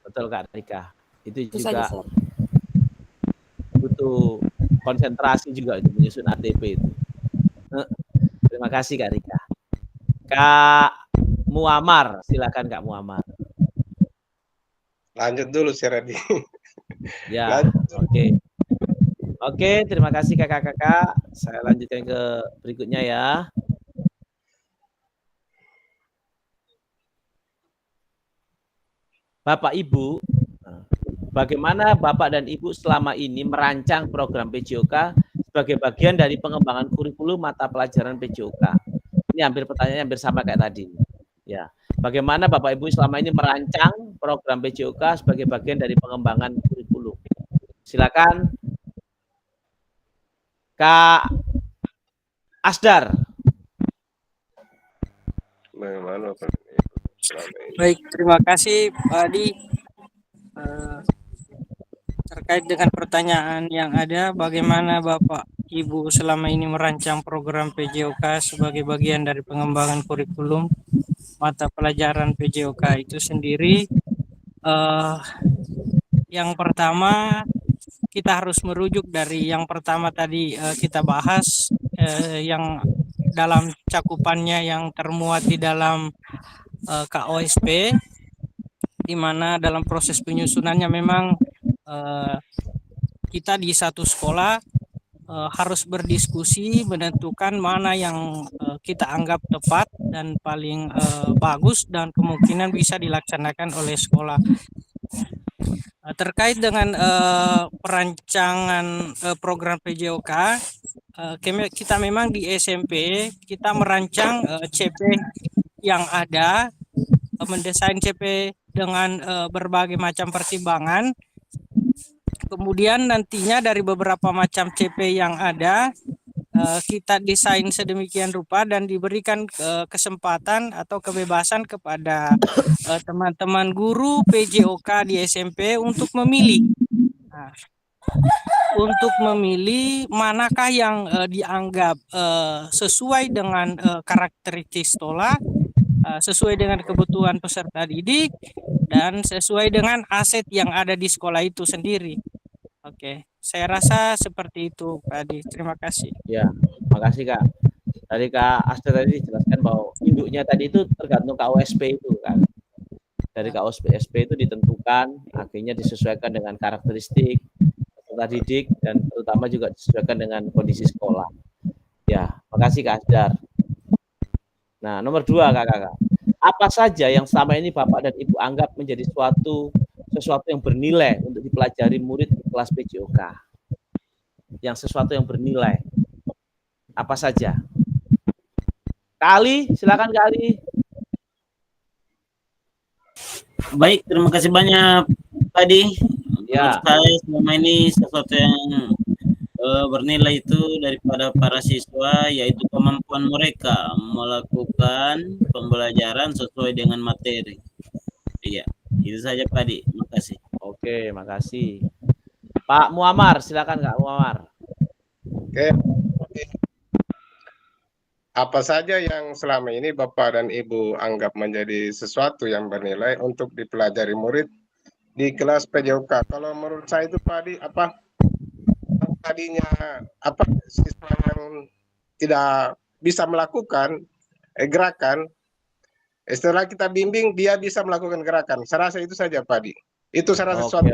betul Kak Rika. Itu saja, juga Sir. Butuh konsentrasi juga untuk menyusun ATP itu. Terima kasih Kak Rika. Kak Muammar, silakan Kak Muammar. Lanjut dulu si Redi. Ya, oke. Oke, terima kasih kakak-kakak. Saya lanjutkan ke berikutnya ya. Bapak Ibu, bagaimana Bapak dan Ibu selama ini merancang program PJOK sebagai bagian dari pengembangan kurikulum mata pelajaran PJOK? Ini hampir pertanyaannya hampir sama kayak tadi. Ya, bagaimana Bapak Ibu selama ini merancang program PJOK sebagai bagian dari pengembangan kurikulum? Silakan, Kak Asdar. Bagaimana Pak? Baik, terima kasih Pak Adi. Terkait dengan pertanyaan yang ada, bagaimana Bapak Ibu selama ini merancang program PJOK sebagai bagian dari pengembangan kurikulum mata pelajaran PJOK itu sendiri? Yang pertama kita harus merujuk dari yang pertama tadi kita bahas yang dalam cakupannya yang termuat di dalam KOSP, di mana dalam proses penyusunannya memang kita di satu sekolah harus berdiskusi menentukan mana yang kita anggap tepat dan paling bagus dan kemungkinan bisa dilaksanakan oleh sekolah. Terkait dengan perancangan program PJOK, kita memang di SMP kita merancang CP yang ada, mendesain CP dengan berbagai macam pertimbangan. Kemudian nantinya dari beberapa macam CP yang ada, kita desain sedemikian rupa dan diberikan kesempatan atau kebebasan kepada teman-teman guru PJOK di SMP untuk memilih. Nah, untuk memilih manakah yang dianggap sesuai dengan karakteristik sekolah, sesuai dengan kebutuhan peserta didik, dan sesuai dengan aset yang ada di sekolah itu sendiri. Oke, saya rasa seperti itu, Pak Adi. Terima kasih. Ya, makasih Kak. Tadi Kak Aster tadi dijelaskan bahwa induknya tadi itu tergantung KOSP itu kan. Dari KOSP itu ditentukan, akhirnya disesuaikan dengan karakteristik peserta didik dan terutama juga disesuaikan dengan kondisi sekolah. Ya, makasih Kak Asdar. Nah, nomor 2 Kakak. Apa saja yang selama ini Bapak dan Ibu anggap menjadi sesuatu yang bernilai untuk dipelajari murid di kelas PJOK? Yang sesuatu yang bernilai. Apa saja? Kali, silakan Kali. Baik, terima kasih banyak Pak Adi. Ya. Menurut saya selama ini sesuatu yang bernilai itu daripada para siswa, yaitu kemampuan mereka melakukan pembelajaran sesuai dengan materi. Iya, itu saja Pak Adi. Terima kasih. Oke, makasih. Pak Muammar, silakan Kak Muammar. Oke. Apa saja yang selama ini Bapak dan Ibu anggap menjadi sesuatu yang bernilai untuk dipelajari murid di kelas PJOK? Kalau menurut saya itu Pak Adi, tadinya siswa yang tidak bisa melakukan gerakan, setelah kita bimbing dia bisa melakukan gerakan. Saya rasa itu saja Pak Adi. Itu saya rasa sesuatu.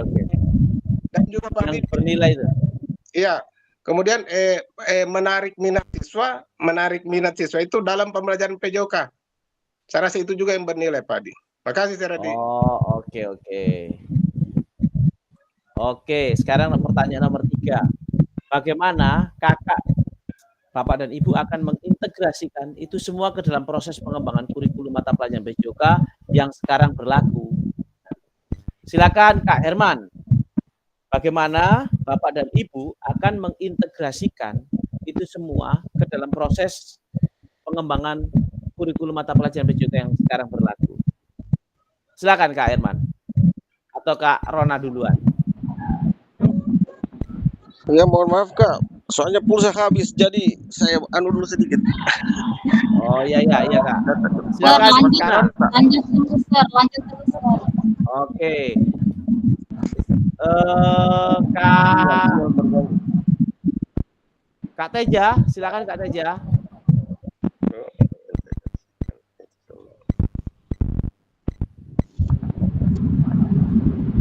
Dan juga Pak Adi bernilai itu. Iya. Kemudian menarik minat siswa itu dalam pembelajaran PJOK. Saya rasa itu juga yang bernilai Pak Adi. Makasih Saya Radi. Oh, oke. Oke, sekarang pertanyaan nomor 3. Bagaimana Kakak, Bapak dan Ibu akan mengintegrasikan itu semua ke dalam proses pengembangan kurikulum mata pelajaran PJOK yang sekarang berlaku? Silakan Kak Herman. Bagaimana Bapak dan Ibu akan mengintegrasikan itu semua ke dalam proses pengembangan kurikulum mata pelajaran PJOK yang sekarang berlaku? Silakan Kak Herman. Atau Kak Rona duluan. Ya mohon maaf Kak, soalnya pulsa habis, jadi saya dulu sedikit. Oh iya Kak. Silakan lanjut terus Sir. Oke. Kak Teja, silakan Kak Teja.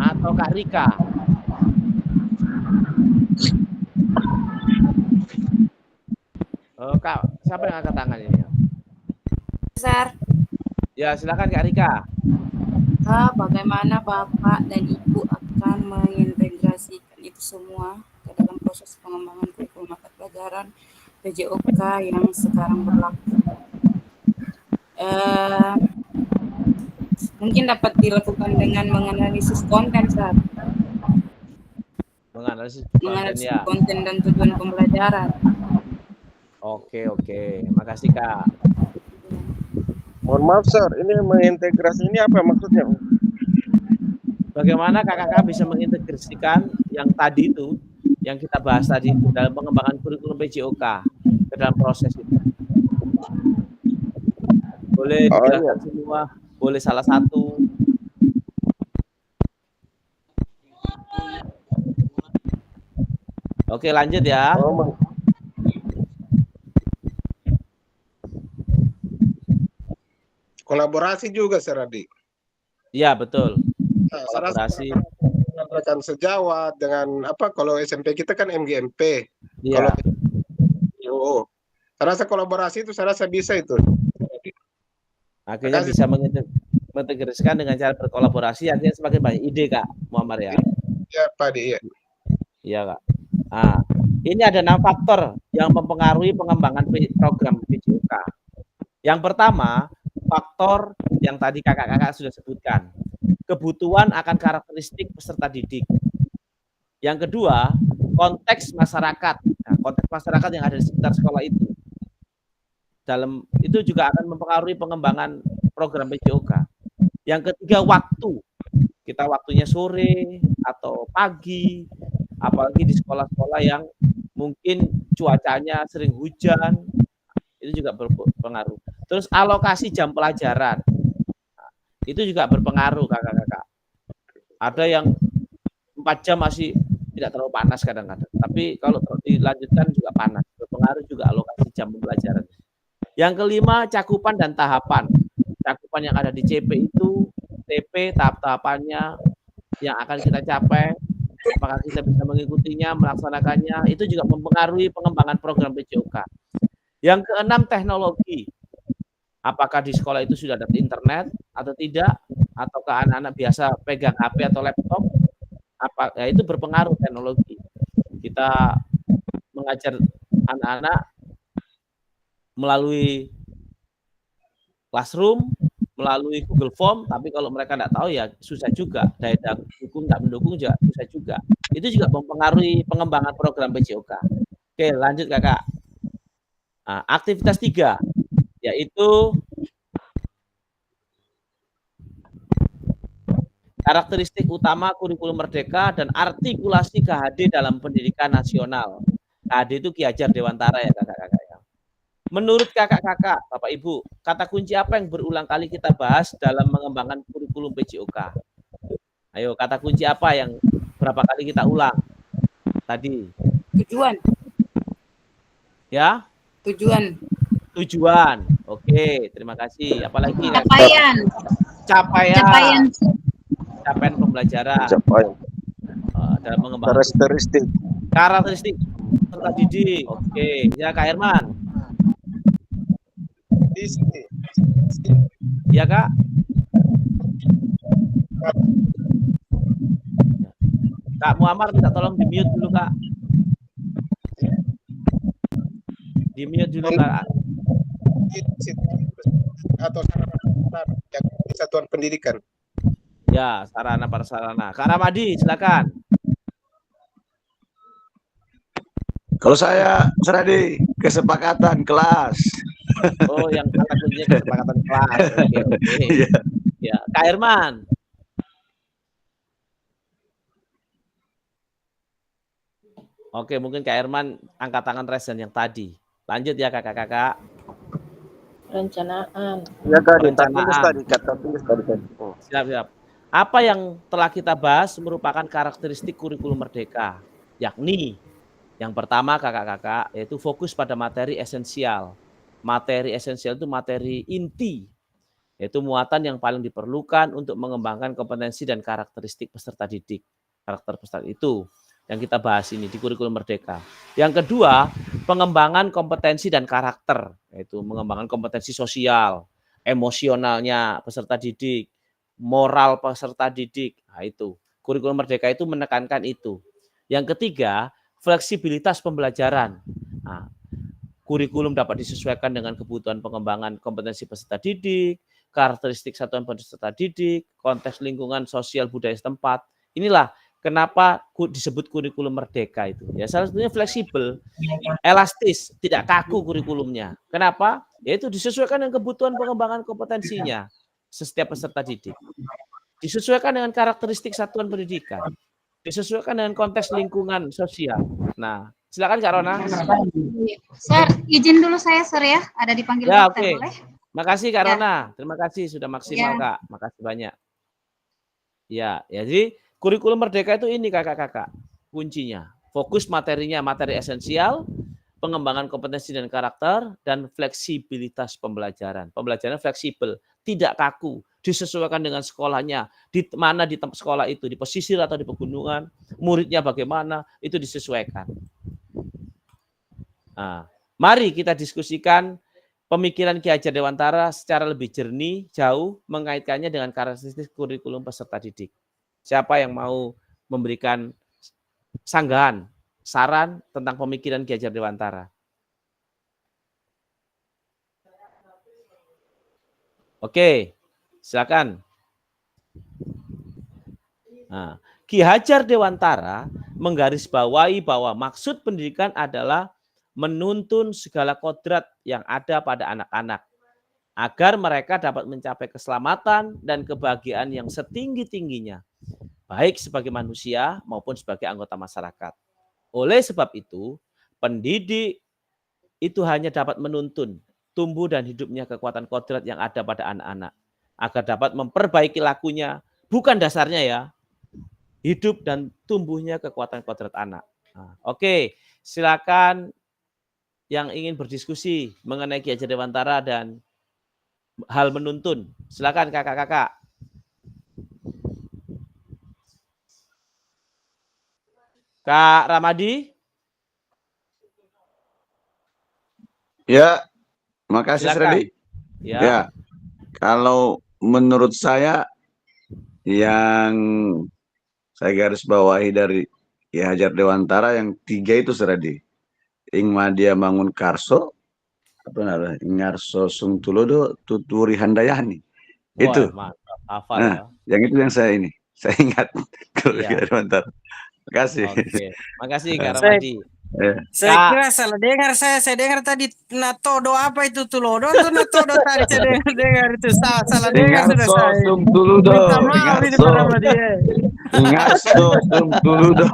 Atau Kak Rika. Kak, siapa yang angkat tangan ini? Besar. Ya, silakan Kak Rika. Bagaimana Bapak dan Ibu akan mengintegrasikan itu semua ke dalam proses pengembangan kurikulum mata pelajaran PJOK yang sekarang berlaku? Mungkin dapat dilakukan dengan menganalisis konten, Sar. Menganalisis konten dan tujuan pembelajaran. Oke. Makasih Kak. Mohon maaf Sir, ini mengintegrasi ini apa maksudnya? Bagaimana kakak bisa mengintegrasikan yang tadi itu, yang kita bahas tadi dalam pengembangan kurikulum PJOK ke dalam proses itu? Boleh dijelaskan semua, boleh salah satu. Oke, lanjut ya. Kolaborasi juga, Seradi. Iya, betul. Nah, saya rasa Kolaborasi. rekan sejawat dengan apa, kalau SMP kita kan MGMP. Iya. Kalau saya rasa kolaborasi itu saya rasa bisa itu. Akhirnya bisa mengintegrasikan dengan cara berkolaborasi, akhirnya semakin banyak ide, Kak Muammar ya. Ya, Pak Di, iya. Iya, Kak. Nah, ini ada 6 faktor yang mempengaruhi pengembangan program PJOK. Yang pertama, faktor yang tadi kakak-kakak sudah sebutkan, kebutuhan akan karakteristik peserta didik. Yang kedua, konteks masyarakat. Nah, konteks masyarakat yang ada di sekitar sekolah itu. Itu juga akan mempengaruhi pengembangan program PJOK. Yang ketiga, waktu. Kita waktunya sore atau pagi, apalagi di sekolah-sekolah yang mungkin cuacanya sering hujan, itu juga berpengaruh. Terus alokasi jam pelajaran, itu juga berpengaruh, kakak-kakak. Ada yang 4 jam masih tidak terlalu panas kadang-kadang, tapi kalau dilanjutkan juga panas, berpengaruh juga alokasi jam pelajaran. Yang kelima, cakupan dan tahapan. Cakupan yang ada di CP itu, TP, tahap-tahapannya yang akan kita capai, apakah kita bisa mengikutinya, melaksanakannya, itu juga mempengaruhi pengembangan program PJOK. Yang keenam, teknologi. Apakah di sekolah itu sudah ada internet atau tidak, ataukah anak-anak biasa pegang HP atau laptop, ya itu berpengaruh teknologi. Kita mengajar anak-anak melalui classroom, melalui Google Form, tapi kalau mereka tidak tahu ya susah juga. Daya dukung nggak mendukung juga susah juga. Itu juga mempengaruhi pengembangan program PJOK. Oke, lanjut kakak. Nah, aktivitas 3, yaitu karakteristik utama kurikulum merdeka dan artikulasi KHD dalam pendidikan nasional. KHD itu Ki Hajar Dewantara ya kakak-kakak ya. Menurut kakak-kakak, Bapak Ibu, kata kunci apa yang berulang kali kita bahas dalam mengembangkan kurikulum PJOK? Ayo, kata kunci apa yang berapa kali kita ulang tadi? Tujuan. Ya? Tujuan. Tujuan. Oke, terima kasih. Apalagi Capaian. Capaian pembelajaran. Capaian. Dalam mengembangkan karakteristik peserta didik. Oke, ya Kak Herman. Ya Kak. Kak Muammar minta tolong di-mute dulu Kak. Di-mute dulu Kak. Atau satuan pendidikan. Ya, sarana prasarana. Kak Ramadi, silakan. Kalau saya, Seradi, kesepakatan kelas. Oh, yang kata kuncinya kesepakatan kelas. Oke. Ya, Kak Herman. Oke, mungkin Kak Herman angkat tangan resen yang tadi. Lanjut ya kakak-kakak. Perencanaan. Ya Kak, Perencanaan. Oh. Siap. Apa yang telah kita bahas merupakan karakteristik kurikulum merdeka, yakni yang pertama kakak-kakak yaitu fokus pada materi esensial. Materi esensial itu materi inti, yaitu muatan yang paling diperlukan untuk mengembangkan kompetensi dan karakteristik peserta didik. Karakter peserta itu yang kita bahas ini di kurikulum merdeka. Yang kedua, pengembangan kompetensi dan karakter, yaitu mengembangkan kompetensi sosial, emosionalnya peserta didik, moral peserta didik. Nah, itu kurikulum merdeka itu menekankan itu. Yang ketiga, fleksibilitas pembelajaran. Nah, kurikulum dapat disesuaikan dengan kebutuhan pengembangan kompetensi peserta didik, karakteristik satuan peserta didik, konteks lingkungan sosial budaya setempat. Inilah kenapa disebut kurikulum merdeka itu. Ya, salah satunya fleksibel, elastis, tidak kaku kurikulumnya. Kenapa? Yaitu disesuaikan dengan kebutuhan pengembangan kompetensinya setiap peserta didik. Disesuaikan dengan karakteristik satuan pendidikan. Disesuaikan dengan konteks lingkungan sosial. Nah, silakan Kak Rona. Sir, izin dulu saya, Sir ya. Ada dipanggil Ya, dokter, boleh? Makasih Kak Ya. Rona. Terima kasih sudah maksimal Ya. Kak. Makasih banyak. Ya, jadi kurikulum merdeka itu ini kakak-kakak kuncinya. Fokus materinya materi esensial, pengembangan kompetensi dan karakter, dan fleksibilitas pembelajaran. Pembelajaran fleksibel, tidak kaku, disesuaikan dengan sekolahnya, di mana di tempat sekolah itu, di pesisir atau di pegunungan, muridnya bagaimana, itu disesuaikan. Nah, mari kita diskusikan pemikiran Ki Hajar Dewantara secara lebih jernih, jauh, mengaitkannya dengan karakteristik kurikulum peserta didik. Siapa yang mau memberikan sanggahan, saran tentang pemikiran Ki Hajar Dewantara? Oke, silakan. Nah, Ki Hajar Dewantara menggarisbawahi bahwa maksud pendidikan adalah menuntun segala kodrat yang ada pada anak-anak agar mereka dapat mencapai keselamatan dan kebahagiaan yang setinggi-tingginya, baik sebagai manusia maupun sebagai anggota masyarakat. Oleh sebab itu, pendidik itu hanya dapat menuntun tumbuh dan hidupnya kekuatan kodrat yang ada pada anak-anak, agar dapat memperbaiki lakunya, bukan dasarnya ya, hidup dan tumbuhnya kekuatan kodrat anak. Nah, oke, silakan yang ingin berdiskusi mengenai Ki Hajar Dewantara dan hal menuntun. Silakan kakak-kakak. Kak Ramadi? Ya, makasih Sredi. Ya. Kalau menurut saya yang saya garis bawahi dari Ki Hajar Dewantara yang 3 itu Sredi. Ing Madia Mangun Karso, apa namanya? Ingarso Sungtulodo Tuturi Handayani. Itu. Mantap, hafal Nah, ya. yang itu yang saya ingat kalau Ki Hajar Dewantara. Makasih. Oke, makasih Kak Ramadi. Saya kira salah dengar saya dengar tadi natodo apa itu tulodo itu natodo tadi saya dengar itu salah dengar sudah saya. Minta maaf ini Pak Ramadi. Ingarso Sungtulodo.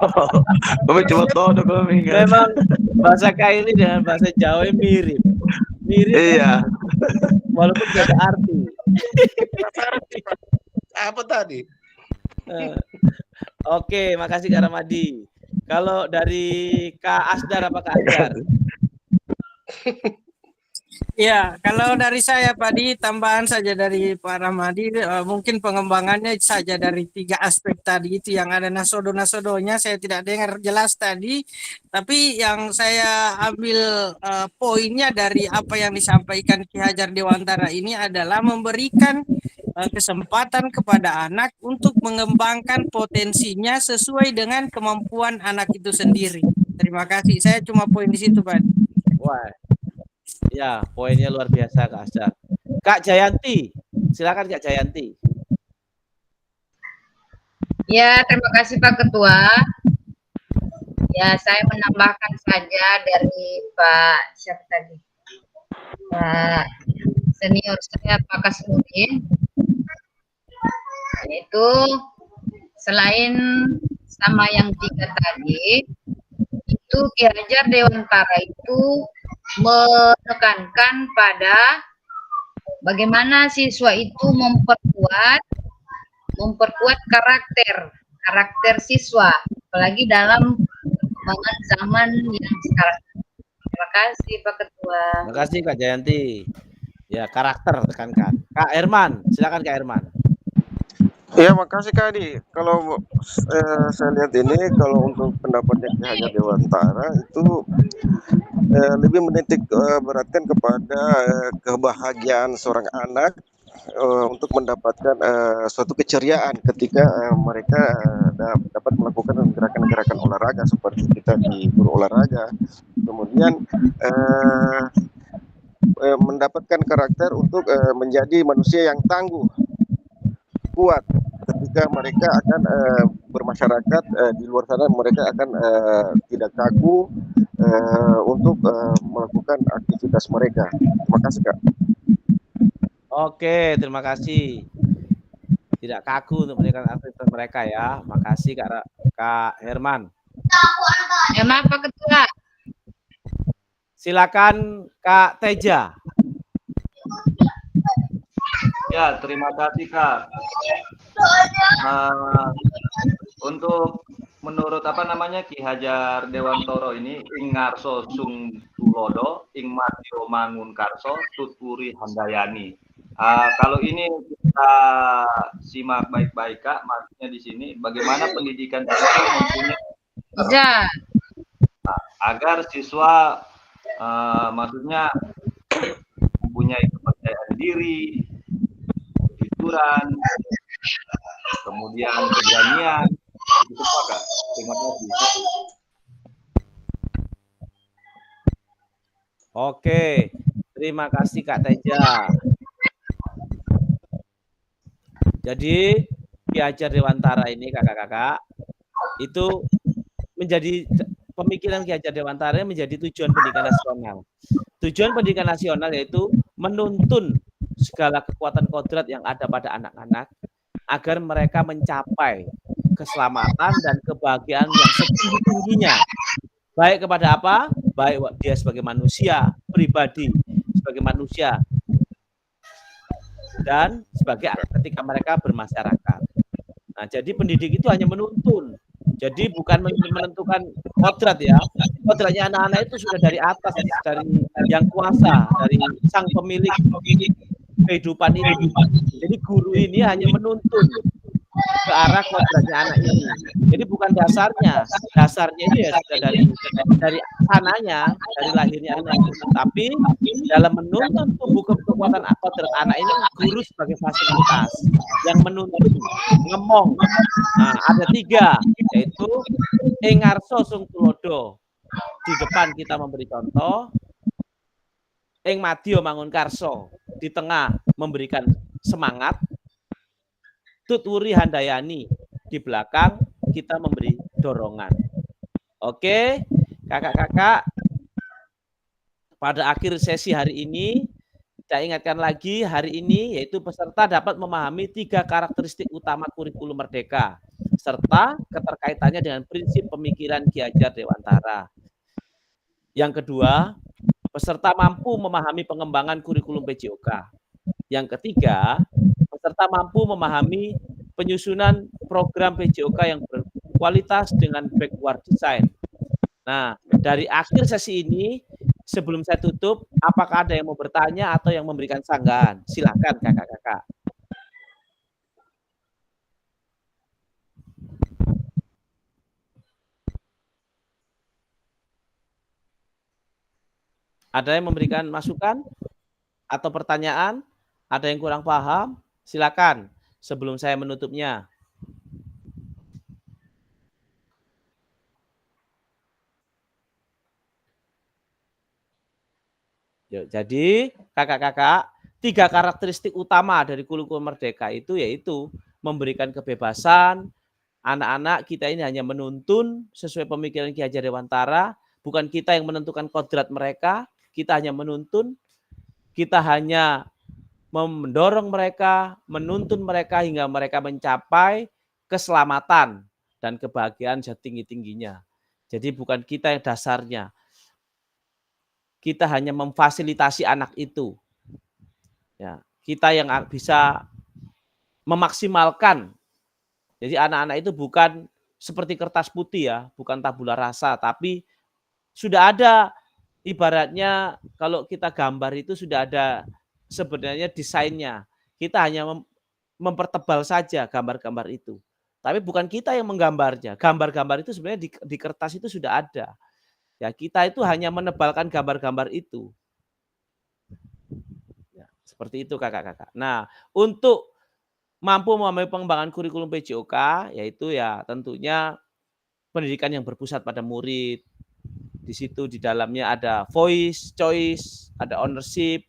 Kami cuma todo kami ingat. Memang bahasa Kaili dengan bahasa Jawa mirip. Iya. Walaupun beda arti. Apa tadi? Oke, makasih Kak Ramadi. Kalau dari Kak Asdar apa Kak Asdar? Ya, kalau dari saya Pak Di, tambahan saja dari Pak Ramadi, mungkin pengembangannya saja dari 3 aspek tadi itu yang ada nasodo-nasodonya saya tidak dengar jelas tadi, tapi yang saya ambil poinnya dari apa yang disampaikan Ki Hajar Dewantara ini adalah memberikan kesempatan kepada anak untuk mengembangkan potensinya sesuai dengan kemampuan anak itu sendiri. Terima kasih. Saya cuma poin di situ, Pak. Wah. Ya, poinnya luar biasa Kak Asdar. Kak Jayanti, silakan Kak Jayanti. Ya, terima kasih Pak Ketua. Ya, saya menambahkan saja dari Pak siapa tadi? Pak senior saya Pak Kasmudin. Yaitu selain sama yang 3 tadi, itu Ki Hajar Dewantara itu menekankan pada bagaimana siswa itu memperkuat karakter siswa, apalagi dalam perkembangan zaman yang sekarang. Terima kasih Pak Ketua. Terima kasih Kak Jayanti. Ya, karakter tekankan. Kak Herman, silakan Kak Herman. Ya, makasih Kak Adi. Kalau saya lihat ini, kalau untuk pendapatnya Ki Hajar Dewantara itu lebih menitik beratkan kepada kebahagiaan seorang anak untuk mendapatkan suatu keceriaan ketika mereka dapat melakukan gerakan-gerakan olahraga seperti kita di guru olahraga. Kemudian mendapatkan karakter untuk menjadi manusia yang tangguh, kuat ketika mereka akan bermasyarakat di luar sana. Mereka akan tidak kaku untuk melakukan aktivitas mereka. Terima kasih Kak. Oke, terima kasih. Tidak kaku untuk meningkatkan aktivitas mereka ya. Makasih Kak Herman. Ya maaf Pak Ketua. Silakan Kak Teja. Ya, terima kasih Kak. Untuk menurut apa namanya Ki Hajar Dewantoro ini ing ngarso sung tulodo ing madyo mangun karso tuturi handayani. Kalau ini kita simak baik-baik Kak, maksudnya di sini bagaimana pendidikan itu mempunyai agar siswa maksudnya mempunyai kepercayaan diri, kejujuran, kemudian keberanian. Itu semua Kak. Terima kasih. Oke, terima kasih Kak Teja. Jadi Ki Hajar Dewantara ini kakak-kakak itu menjadi pemikiran Ki Hajar Dewantara menjadi tujuan pendidikan nasional. Tujuan pendidikan nasional yaitu menuntun segala kekuatan kodrat yang ada pada anak-anak agar mereka mencapai keselamatan dan kebahagiaan yang setinggi-tingginya. Baik kepada apa? Baik dia sebagai manusia, pribadi, sebagai manusia, dan sebagai ketika mereka bermasyarakat. Nah, jadi pendidik itu hanya menuntun. Jadi bukan menentukan kodrat ya. Kodratnya anak-anak itu sudah dari atas, dari yang kuasa, dari sang pemilik kehidupan ini. Jadi guru ini hanya menuntun ke arah kodratnya anak ini. Jadi bukan dasarnya. Dasarnya ini ya sudah dari sananya, dari lahirnya anak itu. Tapi dalam menuntun tumbuh kekuatan kodrat anak ini, guru sebagai fasilitas yang menuntun, ngemong. Nah, ada 3, yaitu engarso sung tulodo. Di depan kita memberi contoh, ing madyo mangun karso, di tengah memberikan semangat, tuturi handayani, di belakang kita memberi dorongan. Oke, kakak-kakak, pada akhir sesi hari ini, saya ingatkan lagi hari ini yaitu peserta dapat memahami 3 karakteristik utama kurikulum Merdeka, serta keterkaitannya dengan prinsip pemikiran Ki Hajar Dewantara. Yang kedua, peserta mampu memahami pengembangan kurikulum PJOK. Yang ketiga, peserta mampu memahami penyusunan program PJOK yang berkualitas dengan backward design. Nah, dari akhir sesi ini, sebelum saya tutup, apakah ada yang mau bertanya atau yang memberikan sanggahan? Silakan kakak-kakak. Ada yang memberikan masukan atau pertanyaan? Ada yang kurang paham? Silakan sebelum saya menutupnya. Yuk, jadi kakak-kakak, 3 karakteristik utama dari kurikulum Merdeka itu yaitu memberikan kebebasan. Anak-anak kita ini hanya menuntun sesuai pemikiran Ki Hajar Dewantara, bukan kita yang menentukan kodrat mereka, kita hanya menuntun, kita hanya mendorong mereka, menuntun mereka hingga mereka mencapai keselamatan dan kebahagiaan setinggi-tingginya. Jadi bukan kita yang dasarnya. Kita hanya memfasilitasi anak itu. Ya, kita yang bisa memaksimalkan. Jadi anak-anak itu bukan seperti kertas putih ya, bukan tabula rasa, tapi sudah ada ibaratnya kalau kita gambar itu sudah ada sebenarnya desainnya. Kita hanya mempertebal saja gambar-gambar itu. Tapi bukan kita yang menggambarnya. Gambar-gambar itu sebenarnya di kertas itu sudah ada. Ya, kita itu hanya menebalkan gambar-gambar itu. Ya, seperti itu kakak-kakak. Nah, untuk mampu memahami pengembangan kurikulum PJOK, yaitu ya tentunya pendidikan yang berpusat pada murid. Di situ di dalamnya ada voice, choice, ada ownership,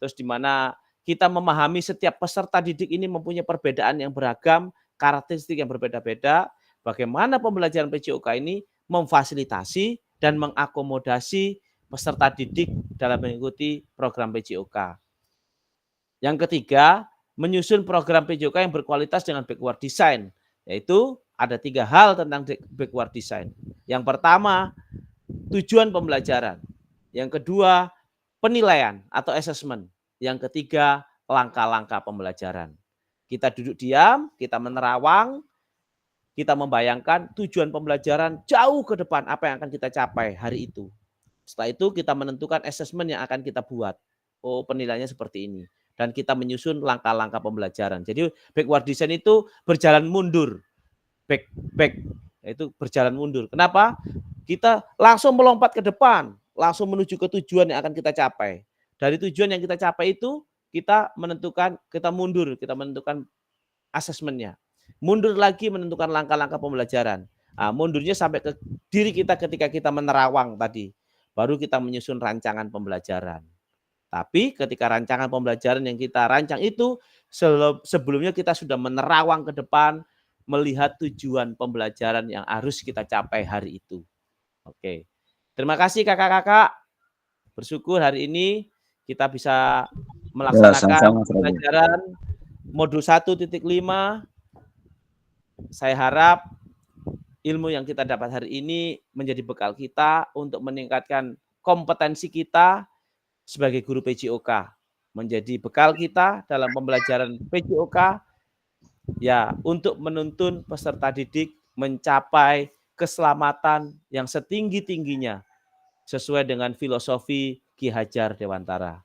terus di mana kita memahami setiap peserta didik ini mempunyai perbedaan yang beragam, karakteristik yang berbeda-beda, bagaimana pembelajaran PJOK ini memfasilitasi dan mengakomodasi peserta didik dalam mengikuti program PJOK. Yang ketiga, menyusun program PJOK yang berkualitas dengan backward design, yaitu ada 3 hal tentang backward design. Yang pertama, tujuan pembelajaran. Yang kedua, penilaian atau assessment. Yang ketiga, langkah-langkah pembelajaran. Kita duduk diam, kita menerawang, kita membayangkan tujuan pembelajaran jauh ke depan apa yang akan kita capai hari itu. Setelah itu kita menentukan asesmen yang akan kita buat. Oh, penilaiannya seperti ini. Dan kita menyusun langkah-langkah pembelajaran. Jadi backward design itu berjalan mundur. Back itu berjalan mundur. Kenapa? Kita langsung melompat ke depan, langsung menuju ke tujuan yang akan kita capai. Dari tujuan yang kita capai itu kita mundur, kita menentukan asesmennya. Mundur lagi menentukan langkah-langkah pembelajaran. Nah, mundurnya sampai ke diri kita ketika kita menerawang tadi. Baru kita menyusun rancangan pembelajaran. Tapi ketika rancangan pembelajaran yang kita rancang itu sebelumnya kita sudah menerawang ke depan, melihat tujuan pembelajaran yang harus kita capai hari itu. Oke. Terima kasih kakak-kakak. Bersyukur hari ini kita bisa melaksanakan pembelajaran modul 1.5. Saya harap ilmu yang kita dapat hari ini menjadi bekal kita untuk meningkatkan kompetensi kita sebagai guru PJOK, menjadi bekal kita dalam pembelajaran PJOK ya untuk menuntun peserta didik mencapai keselamatan yang setinggi-tingginya sesuai dengan filosofi Ki Hajar Dewantara.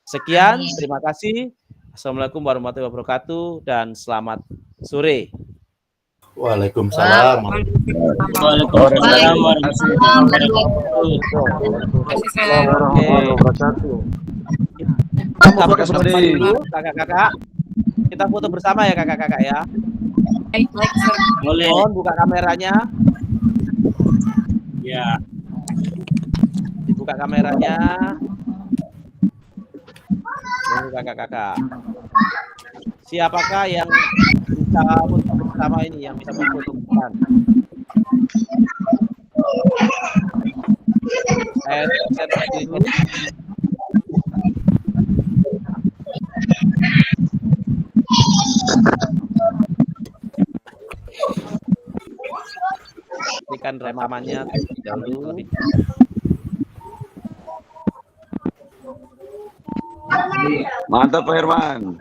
Sekian, terima kasih. Assalamualaikum warahmatullahi wabarakatuh dan selamat sore. Waalaikumsalam. Waalaikumsalam warahmatullahi wabarakatuh. Kita foto bersama dulu, kakak-kakak. Kita foto bersama ya kakak-kakak ya. Baik, sir. Boleh. Mohon buka kameranya. Ya. Dibuka kameranya. Ini kakak-kakak. Siapakah yang bisa foto bersama ini, yang bisa memfoto bersama? Saya dulu. Berikan rekamannya dahulu. Mantap Pak Herman.